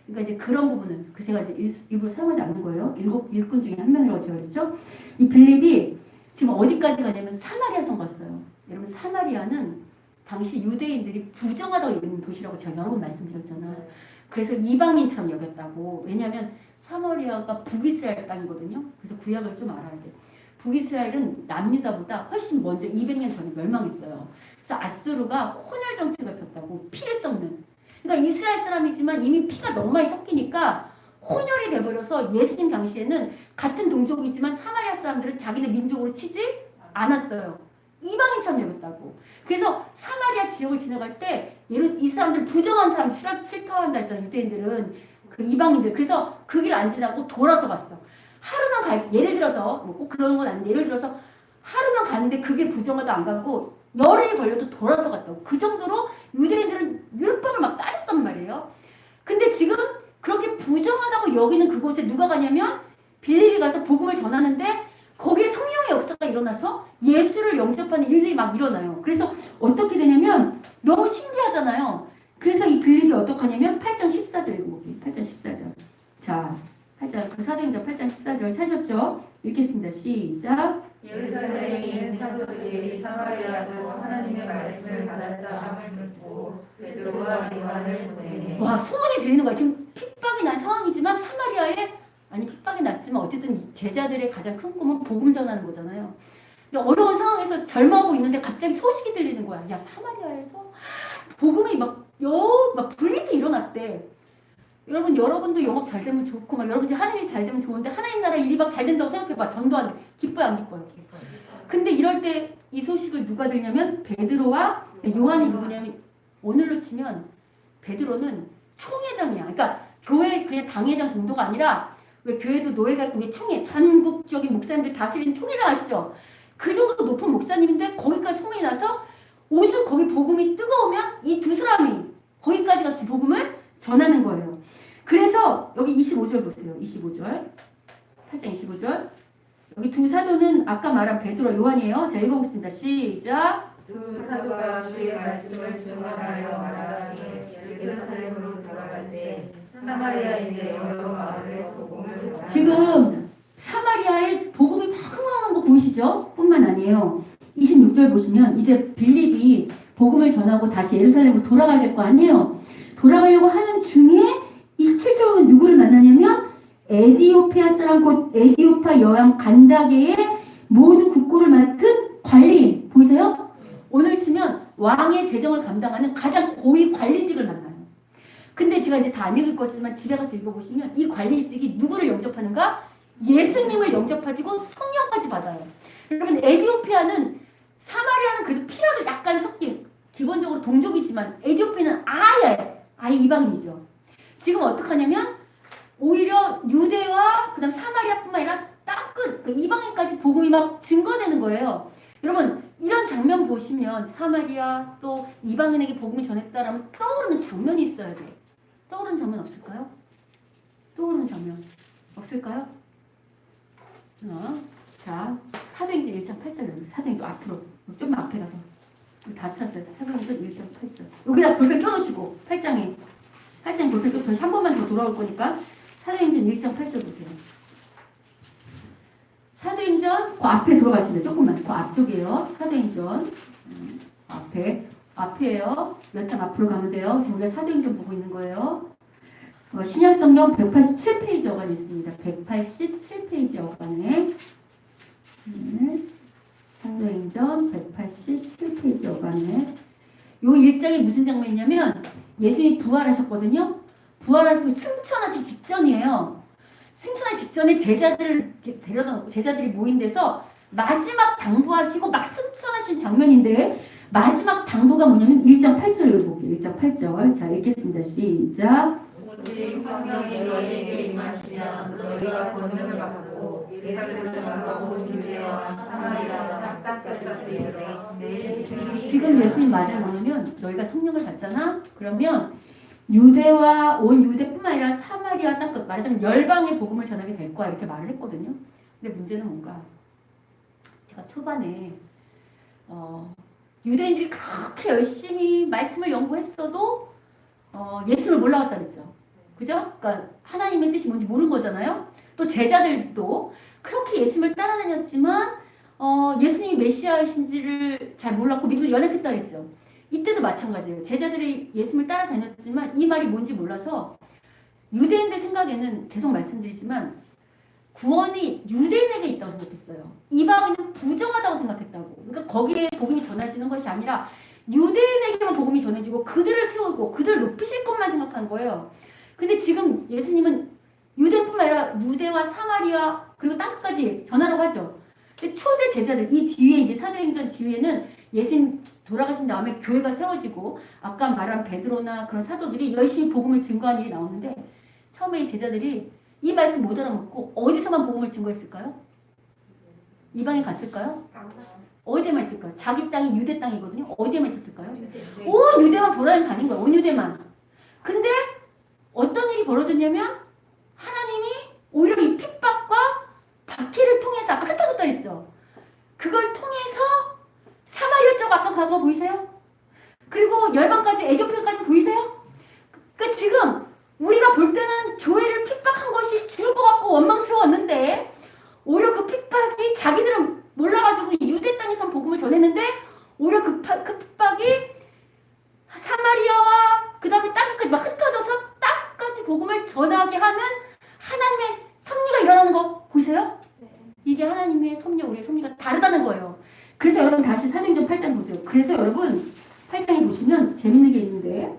[SPEAKER 1] 그러니까 이제 그런 부분은 그 제가 이제 일부러 사용하지 않는 거예요. 7 일꾼 중에 한 명이라고 제가 그랬죠. 이 빌립이 지금 어디까지 가냐면 사마리아 성 갔어요. 여러분 사마리아는 당시 유대인들이 부정하다고 여기는 도시라고 제가 여러 번 말씀드렸잖아요. 그래서 이방인처럼 여겼다고. 왜냐하면 사마리아가 북이스라엘 땅이거든요. 그래서 구약을 좀 알아야 돼. 북이스라엘은 남유다보다 훨씬 먼저 200년 전에 멸망했어요. 그래서 아수르가 혼혈 정책을 폈다고. 피를 섞는. 그러니까 이스라엘 사람이지만 이미 피가 너무 많이 섞이니까 혼혈이 돼버려서 예수님 당시에는 같은 동족이지만 사마리아 사람들은 자기네 민족으로 치지 않았어요. 이방인처럼 여겼다고. 그래서 사마리아 지역을 지나갈 때 이 사람들 부정한 사람 싫다한다 했잖아요. 유대인들은 그 이방인들. 그래서 그 길 안 지나고 돌아서 갔어. 하루만 예를 들어서 뭐 꼭 그런 건 아닌데 예를 들어서 하루만 가는데 그게 부정하도 안 가고 열흘이 걸려도 돌아서 갔다고. 그 정도로 유대인들은 율법을 막 따졌단 말이에요. 근데 지금 그렇게 부정하다고 여기는 그곳에 누가 가냐면 빌립이 가서 복음을 전하는데 거기에 성령의 역사가 일어나서 예수를 영접하는 일들이 막 일어나요. 그래서 어떻게 되냐면 너무 신기하잖아요. 그래서 이 빌립이 어떻게 하냐면 8장 14절 읽어볼게요. 8장 14절. 자, 8장 그 사도행전 8장 14절 찾으셨죠? 읽겠습니다. 시작.
[SPEAKER 2] 예루살렘에 있는 사도들이 사마리아도 하나님의 말씀을 받았다 함을 듣고 베드로와 요한을 보내니.
[SPEAKER 1] 와, 소문이 들리는 거야. 지금 핍박이 난 상황이지만 사마리아에 아니 핍박이 났지만 어쨌든 제자들의 가장 큰 꿈은 복음 전하는 거잖아요. 근데 어려운 상황에서 절망하고 있는데 갑자기 소식이 들리는 거야. 야, 사마리아에서 복음이 막 불일 때 일어났대. 여러분도 영업 잘 되면 좋고 막 여러분 하나님 잘 되면 좋은데 하나님 나라 일이 막 잘 된다고 생각해봐. 전도하는데 기뻐요 안 기뻐요? 근데 이럴 때 이 소식을 누가 들냐면 베드로와 요한이 누구냐면 오늘로 치면 베드로는 총회장이야. 그러니까 교회 그냥 당회장 정도가 아니라 왜 교회도 노예가 있고 왜 총회 전국적인 목사님들 다스리는 총회장 아시죠? 그 정도 높은 목사님인데 거기까지 소문이 나서 오죽 거기 복음이 뜨거우면 이 두 사람이 거기까지 가서 복음을 전하는 거예요. 그래서 여기 25절 보세요. 25절. 8장 25절. 여기 두 사도는 아까 말한 베드로 요한이에요. 자 읽어보겠습니다. 시작.
[SPEAKER 2] 두 사도가 주의 말씀을 증언하여 말하기에 예루살렘으로 돌아갔으니 사마리아인의 여러 마을에 복음을 전하라.
[SPEAKER 1] 지금 사마리아에 복음이 막 흥황한 거 보이시죠? 뿐만 아니에요. 26절 보시면 이제 빌립이 복음을 전하고 다시 예루살렘으로 돌아가야 될 거 아니에요. 돌아가려고 하는 중에 27절은 누구를 만나냐면 에디오피아 사람 곧 에디오파 여왕 간다게의 모든 국고를 맡은 관리인 보이세요? 오늘 치면 왕의 재정을 감당하는 가장 고위 관리직을 만나요. 근데 제가 이제 다 안 읽을 거지만 집에 가서 읽어보시면 이 관리직이 누구를 영접하는가? 예수님을 영접하지고 성령까지 받아요. 여러분 에디오피아는 사마리아는 그래도 피라도 약간 섞인 기본적으로 동족이지만 에디오피아는 아예 이방인이죠. 지금 어떡하냐면 오히려 유대와 그다음 사마리아뿐만 아니라 땅끝 그 이방인까지 복음이 막 증거되는 거예요. 여러분 이런 장면 보시면 사마리아 또 이방인에게 복음을 전했다라면 떠오르는 장면이 있어야 돼. 떠오르는 장면 없을까요? 떠오르는 장면 없을까요? 자 사도행전 1장 8절입니다. 사도행전 앞으로 좀 앞에 가서 다 찾았어요. 사도행전 1장 8절 여기다 볼펜 켜놓으시고 8장 볼펜 또 다시 한 번만 더 돌아올 거니까 사도행전 1장 8절 보세요. 사도행전 그 앞에 들어가시면 조금만 그 앞쪽이에요. 사도행전 앞에요. 몇 장 앞으로 가면 돼요. 지금 우리가 사도행전 보고 있는 거예요. 신약성경 187페이지 어간이 있습니다. 187페이지 어간에 사도행전 187페이지 어간에 요 1장이 무슨 장면이냐면 예수님이 부활하셨거든요. 부활하시고 승천하시기 직전이에요. 승천하기 직전에 제자들을 데려다 놓고 제자들이 모인 데서 마지막 당부하시고 막 승천하신 장면인데 마지막 당부가 뭐냐면 1장 8절을 볼게요. 1장 8절. 자 읽겠습니다. 시작.
[SPEAKER 2] 오직 성령이 너희에게 임하시면 너희가 권능을 받고 예루살렘을 가고 유대와 사마리아와 땅끝까지 이르러 내 이름이.
[SPEAKER 1] 지금 예수님 말이 뭐냐면 너희가 성령을 받잖아. 그러면 유대와 온 유대뿐만 아니라 사마리아 땅끝, 말하자면 열방의 복음을 전하게 될 거야 이렇게 말을 했거든요. 근데 문제는 뭔가 제가 초반에 유대인들이 그렇게 열심히 말씀을 연구했어도 예수를 몰라갔다 그랬죠. 그죠? 그러니까 하나님의 뜻이 뭔지 모르는 거잖아요. 또 제자들도 그렇게 예수님을 따라다녔지만 예수님이 메시아이신지를 잘 몰랐고 믿음도 연약했다 그랬죠. 이때도 마찬가지예요. 제자들이 예수님을 따라다녔지만 이 말이 뭔지 몰라서 유대인들 생각에는 계속 말씀드리지만 구원이 유대인에게 있다고 생각했어요. 이방인은 부정하다고 생각했다고. 그러니까 거기에 복음이 전해지는 것이 아니라 유대인에게만 복음이 전해지고 그들을 세우고 그들을 높이실 것만 생각한 거예요. 근데 지금 예수님은 유대뿐만 아니라 유대와 사마리아 그리고 땅끝까지 전하라고 하죠. 근데 초대 제자들 이 뒤에 이제 사도행전 뒤에는 예수님 돌아가신 다음에 교회가 세워지고 아까 말한 베드로나 그런 사도들이 열심히 복음을 증거한 일이 나오는데 처음에 이 제자들이 이 말씀 못 알아먹고 어디서만 복음을 증거했을까요? 이방에 갔을까요? 어디에만 있을까요? 자기 땅이 유대 땅이거든요. 어디에만 있었을까요? 온 유대만 돌아다니 다닌 거예요. 온 유대만. 근데 어떤 일이 벌어졌냐면 하나님이 오히려 이 핍박과 박해를 통해서 아까 흩어졌다 했죠. 그걸 통해서 사마리아 쪽 아까 간 거 보이세요? 그리고 열방까지 애교표까지 보이세요? 그러니까 지금 우리가 볼 때는 교회를 핍박한 것이 죽을 것 같고 원망스러웠는데 오히려 그 핍박이 자기들은 몰라가지고 유대 땅에서 복음을 전했는데 오히려 그 핍박이 사마리아와 그 다음에 땅끝까지 막 흩어져서 땅끝까지 복음을 전하게 하는 하나님의 섭리가 일어나는 거 보이세요? 이게 하나님의 섭리와 우리의 섭리가 다르다는 거예요. 그래서 여러분 다시 사도행전 8장 보세요. 그래서 여러분 8장에 보시면 재밌는 게 있는데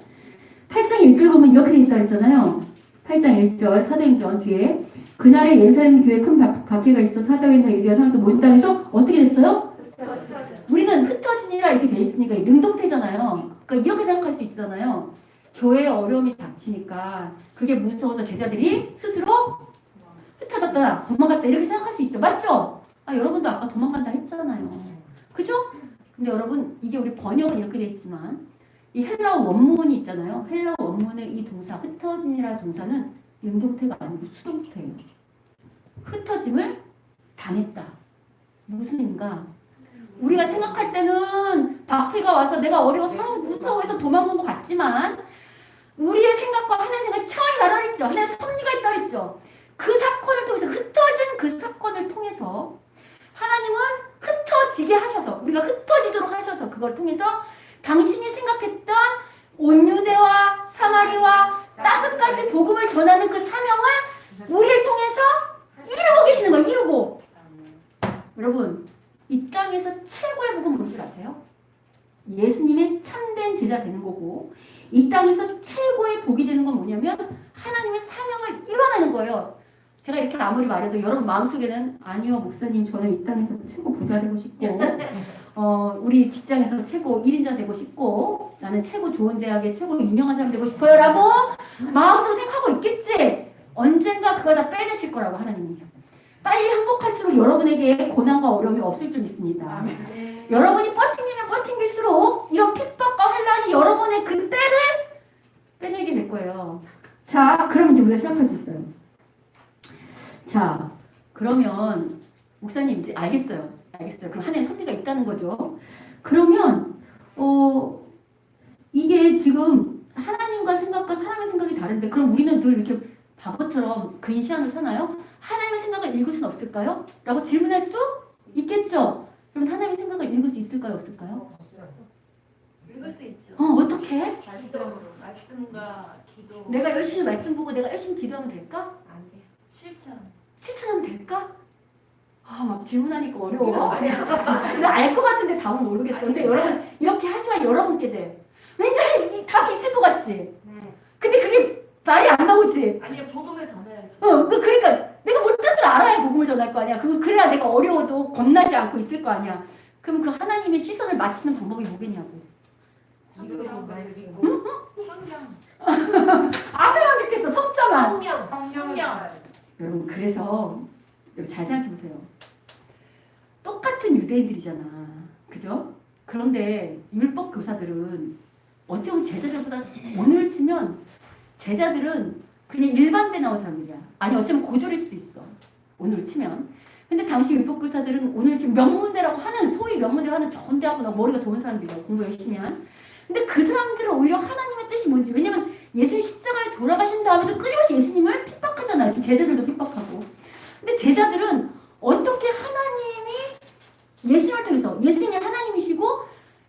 [SPEAKER 1] 8장 1절 보면 이렇게 돼 있다 그랬잖아요. 8장 1절 사도행전 뒤에 그날에 예루살렘 교회에 큰 박해가 있어 사도행전 얘기가 사람들 모인 땅에서 어떻게 됐어요? 우리는 흩어지니라 이렇게 돼 있으니까 능동태잖아요. 그러니까 이렇게 생각할 수 있잖아요. 교회에 어려움이 닥치니까 그게 무서워서 제자들이 스스로 흩어졌다, 도망갔다 이렇게 생각할 수 있죠. 맞죠? 여러분도 아까 도망간다 했잖아요. 그죠? 근데 여러분 이게 우리 번역은 이렇게 돼 있지만 이 헬라어 원문이 있잖아요. 헬라어 원문의 이 동사 흩어지니라 동사는 능동태가 아니고 수동태예요. 흩어짐을 당했다. 무슨 의미인가? 우리가 생각할 때는 박해가 와서 내가 어려워서 무서워해서 도망간 것 같지만 우리의 생각과 하나님의 생각이 차원이 다르다 했죠. 하나님의 섭리가 있다 했죠. 그 사건을 통해서 흩어진 그 사건을 통해서 하나님은 흩어지게 하셔서 우리가 흩어지도록 하셔서 그걸 통해서 당신이 생각했던 온 유대와 사마리와 땅끝까지 복음을 전하는 그 사명을 우리를 통해서 이루고 계시는 거예요. 이루고. 여러분 이 땅에서 최고의 복음 뭔지 아세요? 예수님의 참된 제자 되는 거고 이 땅에서 최고의 복이 되는 건 뭐냐면 하나님의 사명을 이뤄내는 거예요. 제가 이렇게 아무리 말해도 여러분 마음속에는 아니요 목사님 저는 이 땅에서 최고 부자 되고 싶고 우리 직장에서 최고 1인자 되고 싶고 나는 최고 좋은 대학에 최고 유명한 사람 되고 싶어요 라고 마음속으로 생각하고 있겠지. 언젠가 그거 다 빼내실 거라고 하나님이. 빨리 항복할수록 여러분에게 고난과 어려움이 없을 줄 믿습니다. 여러분이 버티면 버팅길수록 이런 핍박과 환란이 여러분의 그 때를 빼내게 될 거예요. 자, 그럼 이제 우리가 생각할 수 있어요. 자, 그러면 목사님 이제 알겠어요. 그럼 하나님의 섭리가 있다는 거죠. 그러면 이게 지금 하나님과 생각과 사람의 생각이 다른데 그럼 우리는 늘 이렇게 바보처럼 근시안을 사나요? 하나님의 생각을 읽을 수는 없을까요? 라고 질문할 수 있겠죠? 그러면 하나님의 생각을 읽을 수 있을까요? 없을까요?
[SPEAKER 2] 읽을 수 있죠.
[SPEAKER 1] 어떻게?
[SPEAKER 2] 말씀과 기도.
[SPEAKER 1] 내가 열심히 말씀 보고 내가 열심히 기도하면 될까?
[SPEAKER 2] 안 돼.
[SPEAKER 1] 실천하면 될까? 막 질문하니까 어려워. 근데 알 것 같은데 답은 모르겠어. 근데 여러분 이렇게 하셔야 여러분께 돼. 왠지 이 답이 있을 것 같지? 근데 그게 말이 안 나오지?
[SPEAKER 2] 아니 복음을 전해야지.
[SPEAKER 1] 그러니까 내가 뭘 뜻을 알아야 복음을 전할 거 아니야. 그래야 내가 어려워도 겁나지 않고 있을 거 아니야. 그럼 그 하나님의 시선을 맞추는 방법이 뭐겠냐고.
[SPEAKER 2] 성경 말씀이고 성경.
[SPEAKER 1] 앞에만 비슷했어. 성자만.
[SPEAKER 2] 성경.
[SPEAKER 1] 여러분 그래서 여러분 잘 생각해 보세요. 똑같은 유대인들이잖아. 그죠? 그런데 율법 교사들은 어떻게 보면 제자들보다 오늘 치면 제자들은 그냥 일반대 나온 사람들이야. 아니 어쩌면 고졸일 수도 있어. 오늘 치면. 근데 당시 율법교사들은 오늘 지금 명문대라고 하는 소위 명문대라고 하는 좋은 대학보다 머리가 좋은 사람들이야. 공부 열심히 한. 근데 그 사람들은 오히려 하나님의 뜻이 뭔지 왜냐면 예수님 십자가에 돌아가신 다음에도 끊임없이 예수님을 핍박하잖아요. 지금 제자들도 핍박하고. 근데 제자들은 어떻게 하나님이 예수님을 통해서 예수님이 하나님이시고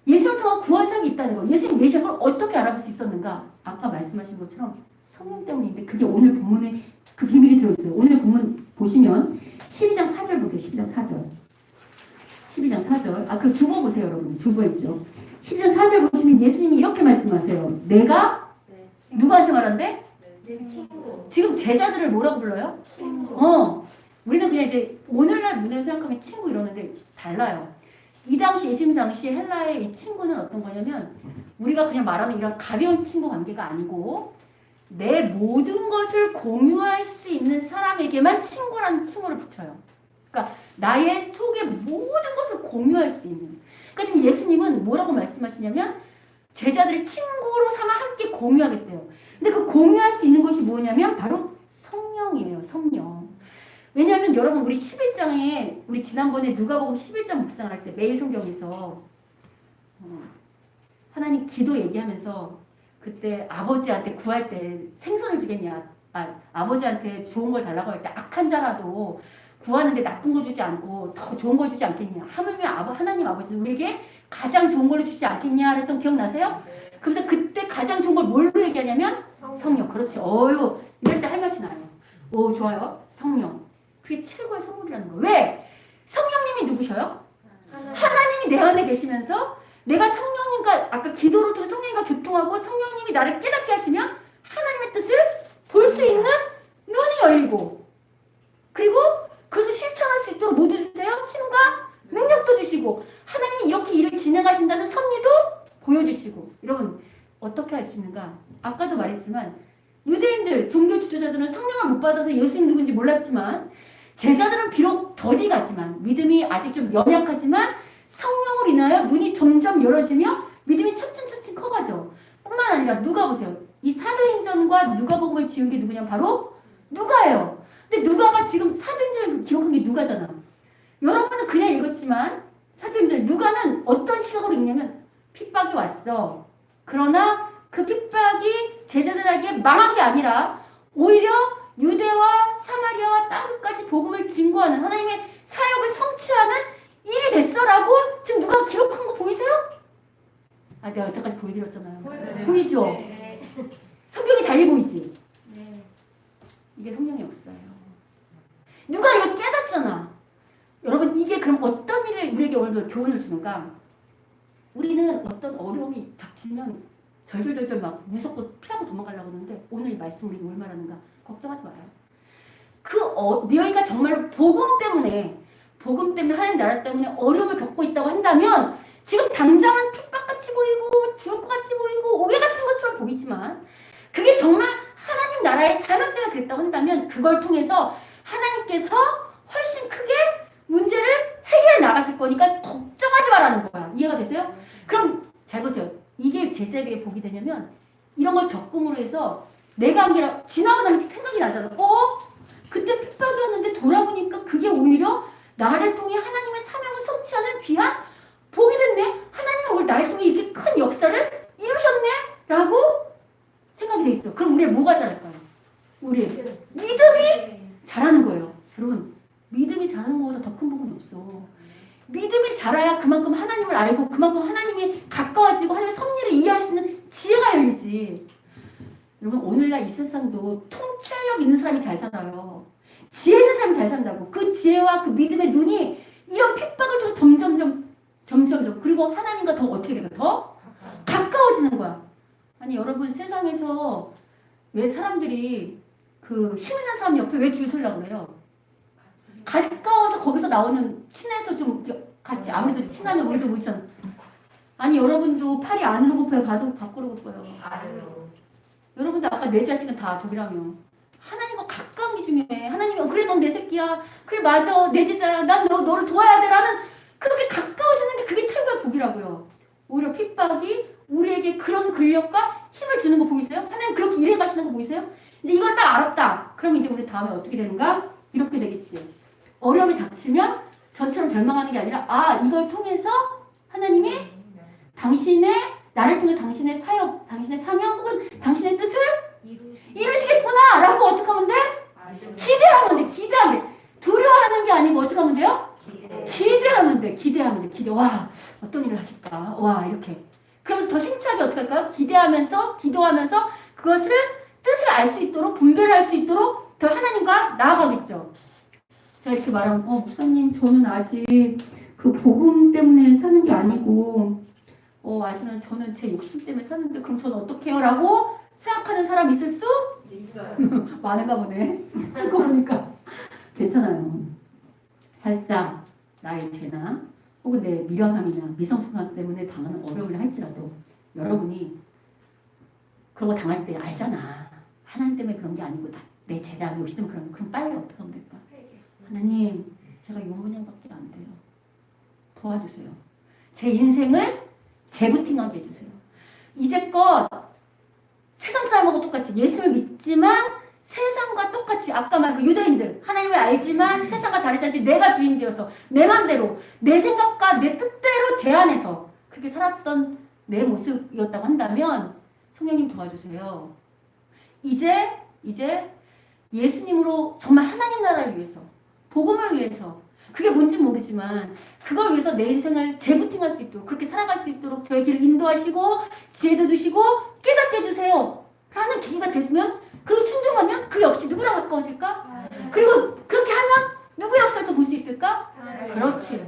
[SPEAKER 1] 예수님을 통한 구원사역이 있다는 거 예수님 메시아를 어떻게 알아볼 수 있었는가? 아까 말씀하신 것처럼 성령 때문인데 그게 오늘 본문에 그 비밀이 들어있어요. 오늘 본문 보시면 12장 4절 보세요. 12장 4절. 12장 4절. 그 주보 보세요, 여러분. 주보 있죠. 12장 4절 보시면 예수님이 이렇게 말씀하세요. 내가 누구한테 말한대?
[SPEAKER 2] 내 친구.
[SPEAKER 1] 지금 제자들을 뭐라고 불러요?
[SPEAKER 2] 친구.
[SPEAKER 1] 우리는 그냥 이제 오늘날 문제를 생각하면 친구 이러는데 달라요. 이 당시 예수님 당시 헬라의 이 친구는 어떤 거냐면 우리가 그냥 말하는 이런 가벼운 친구 관계가 아니고 내 모든 것을 공유할 수 있는 사람에게만 친구라는 칭호를 붙여요. 그러니까 나의 속의 모든 것을 공유할 수 있는. 그러니까 지금 예수님은 뭐라고 말씀하시냐면 제자들을 친구로 삼아 함께 공유하겠대요. 근데 그 공유할 수 있는 것이 뭐냐면 바로 성령이에요. 성령. 왜냐하면 여러분 우리 11장에 우리 지난번에 누가복음 11장 묵상할 때 매일 성경에서 하나님 기도 얘기하면서 그때 아버지한테 구할 때 생선을 주겠냐 아버지한테 좋은 걸 달라고 할 때 악한 자라도 구하는데 나쁜 거 주지 않고 더 좋은 걸 주지 않겠냐 하물며 하나님 아버지는 우리에게 가장 좋은 걸 주지 않겠냐 그랬던 기억나세요? 그래서 그때 가장 좋은 걸 뭘로 얘기하냐면 성령. 그렇지. 어유 이럴 때 할 맛이 나요. 오 좋아요. 성령. 그게 최고의 선물이라는 거예요. 왜? 성령님이 누구셔요? 하나님이 내 안에 계시면서 내가 성령님과 아까 기도를 통해 성령님과 교통하고 성령님이 나를 깨닫게 하시면 하나님의 뜻을 볼 수 있는 눈이 열리고 그리고 그것을 실천할 수 있도록 모두 주세요. 힘과 능력도 주시고 하나님이 이렇게 일을 진행하신다는 섭리도 보여주시고 여러분 어떻게 할 수 있는가? 아까도 말했지만 유대인들 종교 지도자들은 성령을 못 받아서 예수님 누군지 몰랐지만 제자들은 비록 덜이 가지만 믿음이 아직 좀 연약하지만 성령으로 인하여 눈이 점점 열어지며 믿음이 차츰차츰 커가죠. 뿐만 아니라 누가 보세요. 이 사도행전과 누가복음을 지은 게 누구냐? 바로 누가예요. 근데 누가가 지금 사도행전을 기록한 게 누가잖아. 여러분은 그냥 읽었지만 사도행전 누가는 어떤 시각으로 읽냐면 핍박이 왔어. 그러나 그 핍박이 제자들에게 망한 게 아니라 오히려 유대와 사마리아와 땅 끝까지 복음을 증거하는 하나님의 사역을 성취하는 일이 됐어라고 지금 누가 기록한 거 보이세요? 내가 여태까지 보여드렸잖아요. 보이죠?
[SPEAKER 2] 네.
[SPEAKER 1] 성경이 달리 보이지?
[SPEAKER 2] 네.
[SPEAKER 1] 이게 성령의 역사예요. 누가 이걸 깨닫잖아. 여러분 이게 그럼 어떤 일을 우리에게 오늘 교훈을 주는가? 우리는 어떤 어려움이 닥치면 절절절절 막 무섭고 피하고 도망가려고 하는데 오늘 이 말씀 우리가 뭘 말하는가? 걱정하지 마요. 너희가 정말로 복음 때문에 하나님 나라 때문에 어려움을 겪고 있다고 한다면 지금 당장은 핍박같이 보이고 죽을 것 같이 보이고 오해 같은 것처럼 보이지만 그게 정말 하나님 나라의 사명 때문에 그랬다고 한다면 그걸 통해서 하나님께서 훨씬 크게 문제를 해결해 나가실 거니까 걱정하지 말라는 거야. 이해가 되세요? 그럼 잘 보세요. 이게 제자에게 복이 되냐면 이런 걸 겪음으로 해서 내가 한 게 지나고 나면 생각이 나잖아. 그때 핍박이었는데 돌아보니까 그게 오히려 나를 통해 하나님의 사명을 성취하는 귀한 복이 됐네. 하나님이 오늘 나를 통해 이렇게 큰 역사를 이루셨네. 라고 생각이 되겠죠. 그럼 우리의 뭐가 자랄까요? 우리의 믿음이 자라는 거예요. 여러분 믿음이 자라는 것보다 더 큰 복은 없어. 믿음이 자라야 그만큼 하나님을 알고 그만큼 하나님이 가까워지고 하나님의 섭리를 이해할 수 있는 지혜가 열리지. 여러분 오늘날 이 세상도 통찰력 있는 사람이 잘 살아요. 지혜 있는 사람이 잘 산다고. 그 지혜와 그 믿음의 눈이 이런 핍박을 통해서 점점 그리고 하나님과 더 어떻게 될까? 더 가까워지는 거야. 아니 여러분 세상에서 왜 사람들이 그 힘 있는 사람 옆에 왜 줄 서려고 그래요? 가까워서 거기서 나오는 친해서 좀 같이 아무래도 친하면 우리도 뭐 있잖아. 아니 여러분도 팔이 안으로 굽어요? 밖으로 굽어요?
[SPEAKER 2] 아래로.
[SPEAKER 1] 여러분도 아까 내 자식은 다 저기라며. 하나님과 가까운 게 중요해. 하나님이 그래 넌 내 새끼야. 그래 맞아 내 제자야. 난 너를 도와야 돼 라는 그렇게 가까워지는 게 그게 최고의 복이라고요. 오히려 핍박이 우리에게 그런 근력과 힘을 주는 거 보이세요? 하나님 그렇게 일해 가시는 거 보이세요? 이제 이걸 딱 알았다. 그럼 이제 우리 다음에 어떻게 되는가? 이렇게 되겠지. 어려움이 닥치면 저처럼 절망하는 게 아니라 이걸 통해서 하나님이 나를 통해 당신의 사역, 당신의 사명 혹은 당신의 뜻을 이루시겠구나 라고 어떻게 하면 돼? 기대하면 돼. 기대하면 돼. 두려워하는 게 아니고 어떻게 하면 돼요? 기대하면 돼. 기대하면 돼. 와, 어떤 일을 하실까? 와, 이렇게. 그러면서 더 힘차게 어떻게 할까요? 기대하면서, 기도하면서 그것을 뜻을 알 수 있도록, 분별할 수 있도록 더 하나님과 나아가겠죠. 제가 이렇게 말하면, 목사님, 저는 아직 그 복음 때문에 사는 게 아니고, 아직은 저는 제 욕심 때문에 사는데, 그럼 저는 어떻게 해요? 라고 생각하는 사람 있을 수?
[SPEAKER 2] 있어요.
[SPEAKER 1] 많은가 보네. 그거 보니까. 괜찮아요. 살짝 나의 죄나 혹은 내 미련함이나 미성숙함 때문에 당하는 어려움을 할지라도 여러분이 그런 거 당할 때 알잖아. 하나님 때문에 그런 게 아니고 내 죄나 욕심 때문에 그럼 빨리 어떻게 하면 될까? 하나님, 제가 용분량밖에 안 돼요. 도와주세요. 제 인생을 재부팅하게 해주세요. 이제껏 세상 사람하고 똑같이 예수를 믿지만 세상과 똑같이 아까 말한 그 유대인들 하나님을 알지만 세상과 다르지 않지 내가 주인 되어서 내 맘대로 내 생각과 내 뜻대로 제안해서 그렇게 살았던 내 모습이었다고 한다면 성령님 도와주세요. 이제 예수님으로 정말 하나님 나라를 위해서 복음을 위해서 그게 뭔지 모르지만 그걸 위해서 내 인생을 재부팅할 수 있도록 그렇게 살아갈 수 있도록 저의 길을 인도하시고 지혜도 주시고 깨닫게 해주세요 라는 계기가 됐으면 그리고 순종하면 그 역시 누구랑 가까워질까? 그리고 그렇게 하면 누구의 역사를 또 볼 수 있을까? 그렇지.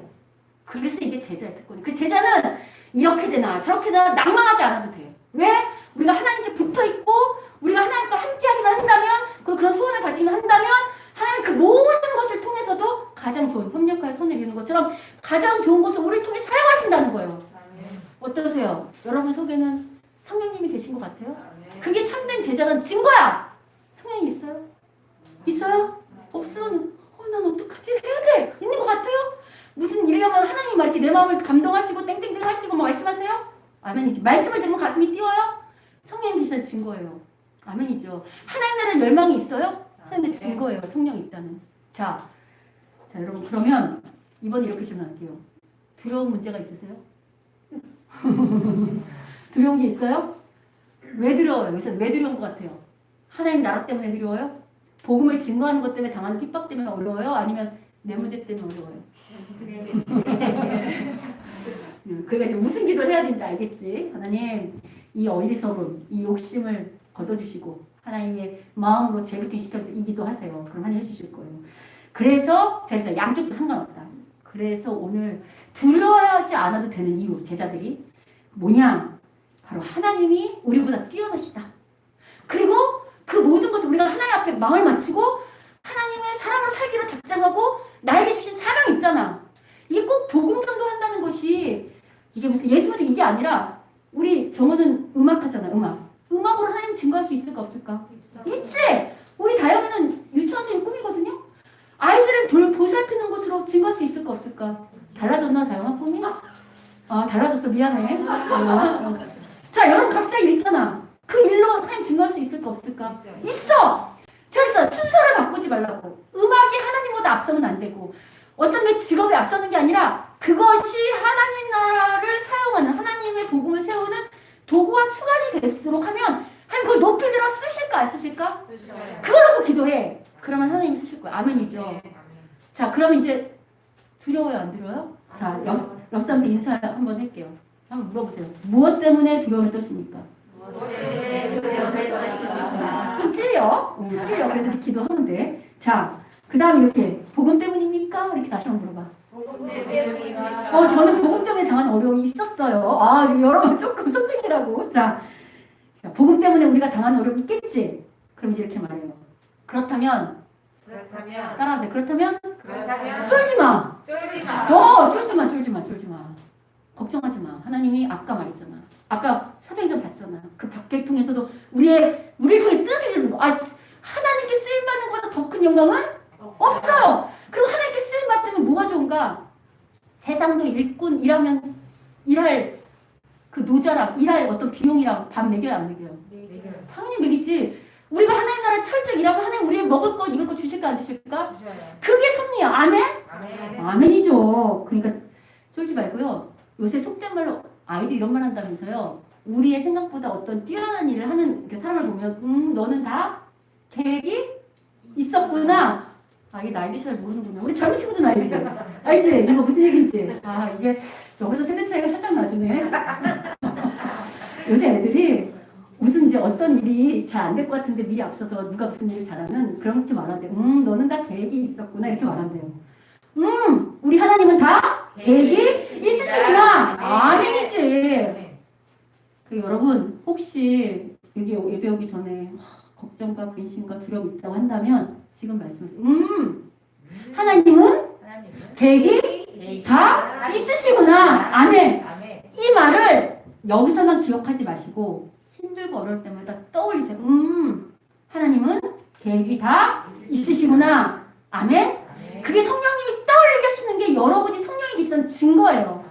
[SPEAKER 1] 그래서 이게 제자의 특권이. 그 제자는 이렇게 되나 저렇게 되나 낭망하지 않아도 돼. 왜? 우리가 하나님께 붙어있고 우리가 하나님과 함께하기만 한다면 그리고 그런 소원을 가지기만 한다면 하나님 그 모든 것을 통해서도 가장 좋은 협력하여 선을 이루는 것처럼 가장 좋은 것을 우리를 통해 사용하신다는 거예요. 어떠세요? 여러분 속에는 성령님이 계신 것 같아요? 그게 참된 제자라는 증거야. 성령님 있어요? 있어요? 없으면 난 어떡하지? 해야 돼. 있는 것 같아요? 무슨 일이라면 하나님이 막 이렇게 내 마음을 감동하시고 땡땡땡 하시고 막 말씀하세요? 아멘이지. 말씀을 들으면 가슴이 뛰어요? 성령님 계시는 증거예요. 아멘이죠. 하나님 나라에 열망이 있어요? 하나님의 증거예요. 성령이 있다는. 자 여러분 그러면 이번에 이렇게 질문할게요. 두려운 문제가 있으세요? 두려운 게 있어요? 왜 두려워요? 요새 왜 두려운 것 같아요? 하나님 나라 때문에 두려워요? 복음을 증거하는 것 때문에 당하는 핍박 때문에 어려워요? 아니면 내 문제 때문에 어려워요? 그러니까 이제 무슨 기도를 해야 되는지 알겠지? 하나님 이 어리석음, 이 욕심을 걷어주시고 하나님의 마음으로 재부팅 시켜주세요. 이 기도하세요. 그럼 하나님 해주실 거예요. 그래서 제가 양쪽도 상관없다. 그래서 오늘 두려워하지 않아도 되는 이유 제자들이 뭐냐? 바로 하나님이 우리보다 뛰어나시다. 그리고 그 모든 것을 우리가 하나님 앞에 마음을 맞추고 하나님의 사람으로 살기로 작정하고 나에게 주신 사명이 있잖아. 이게 꼭 복음 전도한다는 것이 이게 무슨 예수님 이게 아니라 우리 정우는 음악하잖아. 음악으로 하나님 증거할 수 있을까 없을까? 있지. 우리 다영이는 유치원생이 꿈이거든요. 아이들을 보살피는 것으로 증거할 수 있을까 없을까? 달라졌나 다영아 꿈이? 달라졌어. 미안해. 자, 여러분 각자 일 있잖아. 그 일로 하나님 증거할 수 있을까 없을까? 있어. 그래서 순서를 바꾸지 말라고. 음악이 하나님보다 앞서면 안 되고 어떤 게 직업에 앞서는 게 아니라 그것이 하나님 나라를 사용하는 하나님의 복음을 세우는 도구와 수단이 되도록 하면 하나님 그걸 높이 들어 쓰실까 안 쓰실까? 그걸 놓고 기도해. 그러면 하나님이 쓰실 거야. 아멘이죠. 자, 그러면 이제 두려워요 안 두려워요? 자, 옆 사람한테 인사 한번 할게요. 한번 물어보세요. 무엇 때문에 두려움을 떠십니까? 좀 찔려. 그래서 이렇게 기도하면 돼. 자, 그 다음에 이렇게 복음 때문입니까? 이렇게 다시 한번 물어봐. 저는 복음 때문에 당한 어려움이 있었어요. 여러분 조금 선생이라고. 자, 복음 때문에 우리가 당한 어려움이 있겠지? 그럼 이제 이렇게 말해요. 그렇다면 따라하세요. 그렇다면 쫄지 마. 쫄지 마. 걱정하지 마. 하나님이 아까 말했잖아. 아까 사도행전 봤잖아. 그 밖을 통해서도 우리를 통해 뜻을 이루는 거. 하나님께 쓰임 받는 것보다 더 큰 영광은 없어요. 그리고 하나님께 쓰임 받으면 뭐가 좋은가? 세상도 일할 그 노자랑 일할 어떤 비용이랑 밥 먹여요, 안 먹여요? 당연히 먹이지. 우리가 하나님 나라 철저히 일하고 하나님 우리 먹을 거 입을 거 주실까 안 주실까? 그게 섭리야. 아멘? 아멘이죠. 그러니까 쫄지 말고요. 요새 속된 말로 아이들 이런 말 한다면서요. 우리의 생각보다 어떤 뛰어난 일을 하는 사람을 보면 너는 다 계획이 있었구나. 아, 이게 나이도 잘 모르는구나. 우리 젊은 친구들 알지? 알지? 이거 무슨 얘기인지. 아, 이게 여기서 세대 차이가 살짝 나주네. 요새 애들이 무슨 이제 어떤 일이 잘 안 될 것 같은데 미리 앞서서 누가 무슨 일을 잘하면 그렇게 말한대요. 너는 다 계획이 있었구나. 이렇게 말한대요. 우리 하나님은 다 계획이 있으시구나. 아멘이지. 여러분, 혹시 여기 예배 오기 전에 걱정과 근심과 두려움이 있다고 한다면 지금 말씀하세요. 하나님은 계획이 다 있으시구나. 아멘. 이 말을 여기서만 기억하지 마시고 힘들고 어려울 때마다 떠올리세요. 하나님은 계획이 다 있으시구나. 아멘. 그게 성령님이 떠올리게 하시는 게 여러분이 성령이 계시다는 증거예요.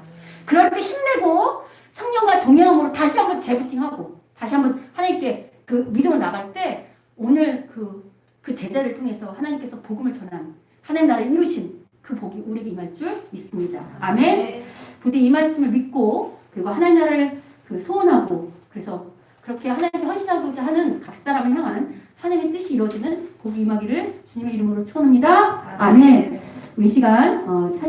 [SPEAKER 1] 그럴 때 힘내고 성령과 동행함으로 다시 한번 재부팅하고 다시 한번 하나님께 그 믿음으로 나갈 때 오늘 그 제자를 통해서 하나님께서 복음을 전한 하나님 나라를 이루신 그 복이 우리에게 임할 줄 믿습니다. 아멘. 부디 이 말씀을 믿고 그리고 하나님 나라를 소원하고 그래서 그렇게 하나님께 헌신하고자 하는 각 사람을 향한 하나님의 뜻이 이루어지는 복이 임하기를 주님의 이름으로 축원합니다. 아멘. 우리 시간 찬양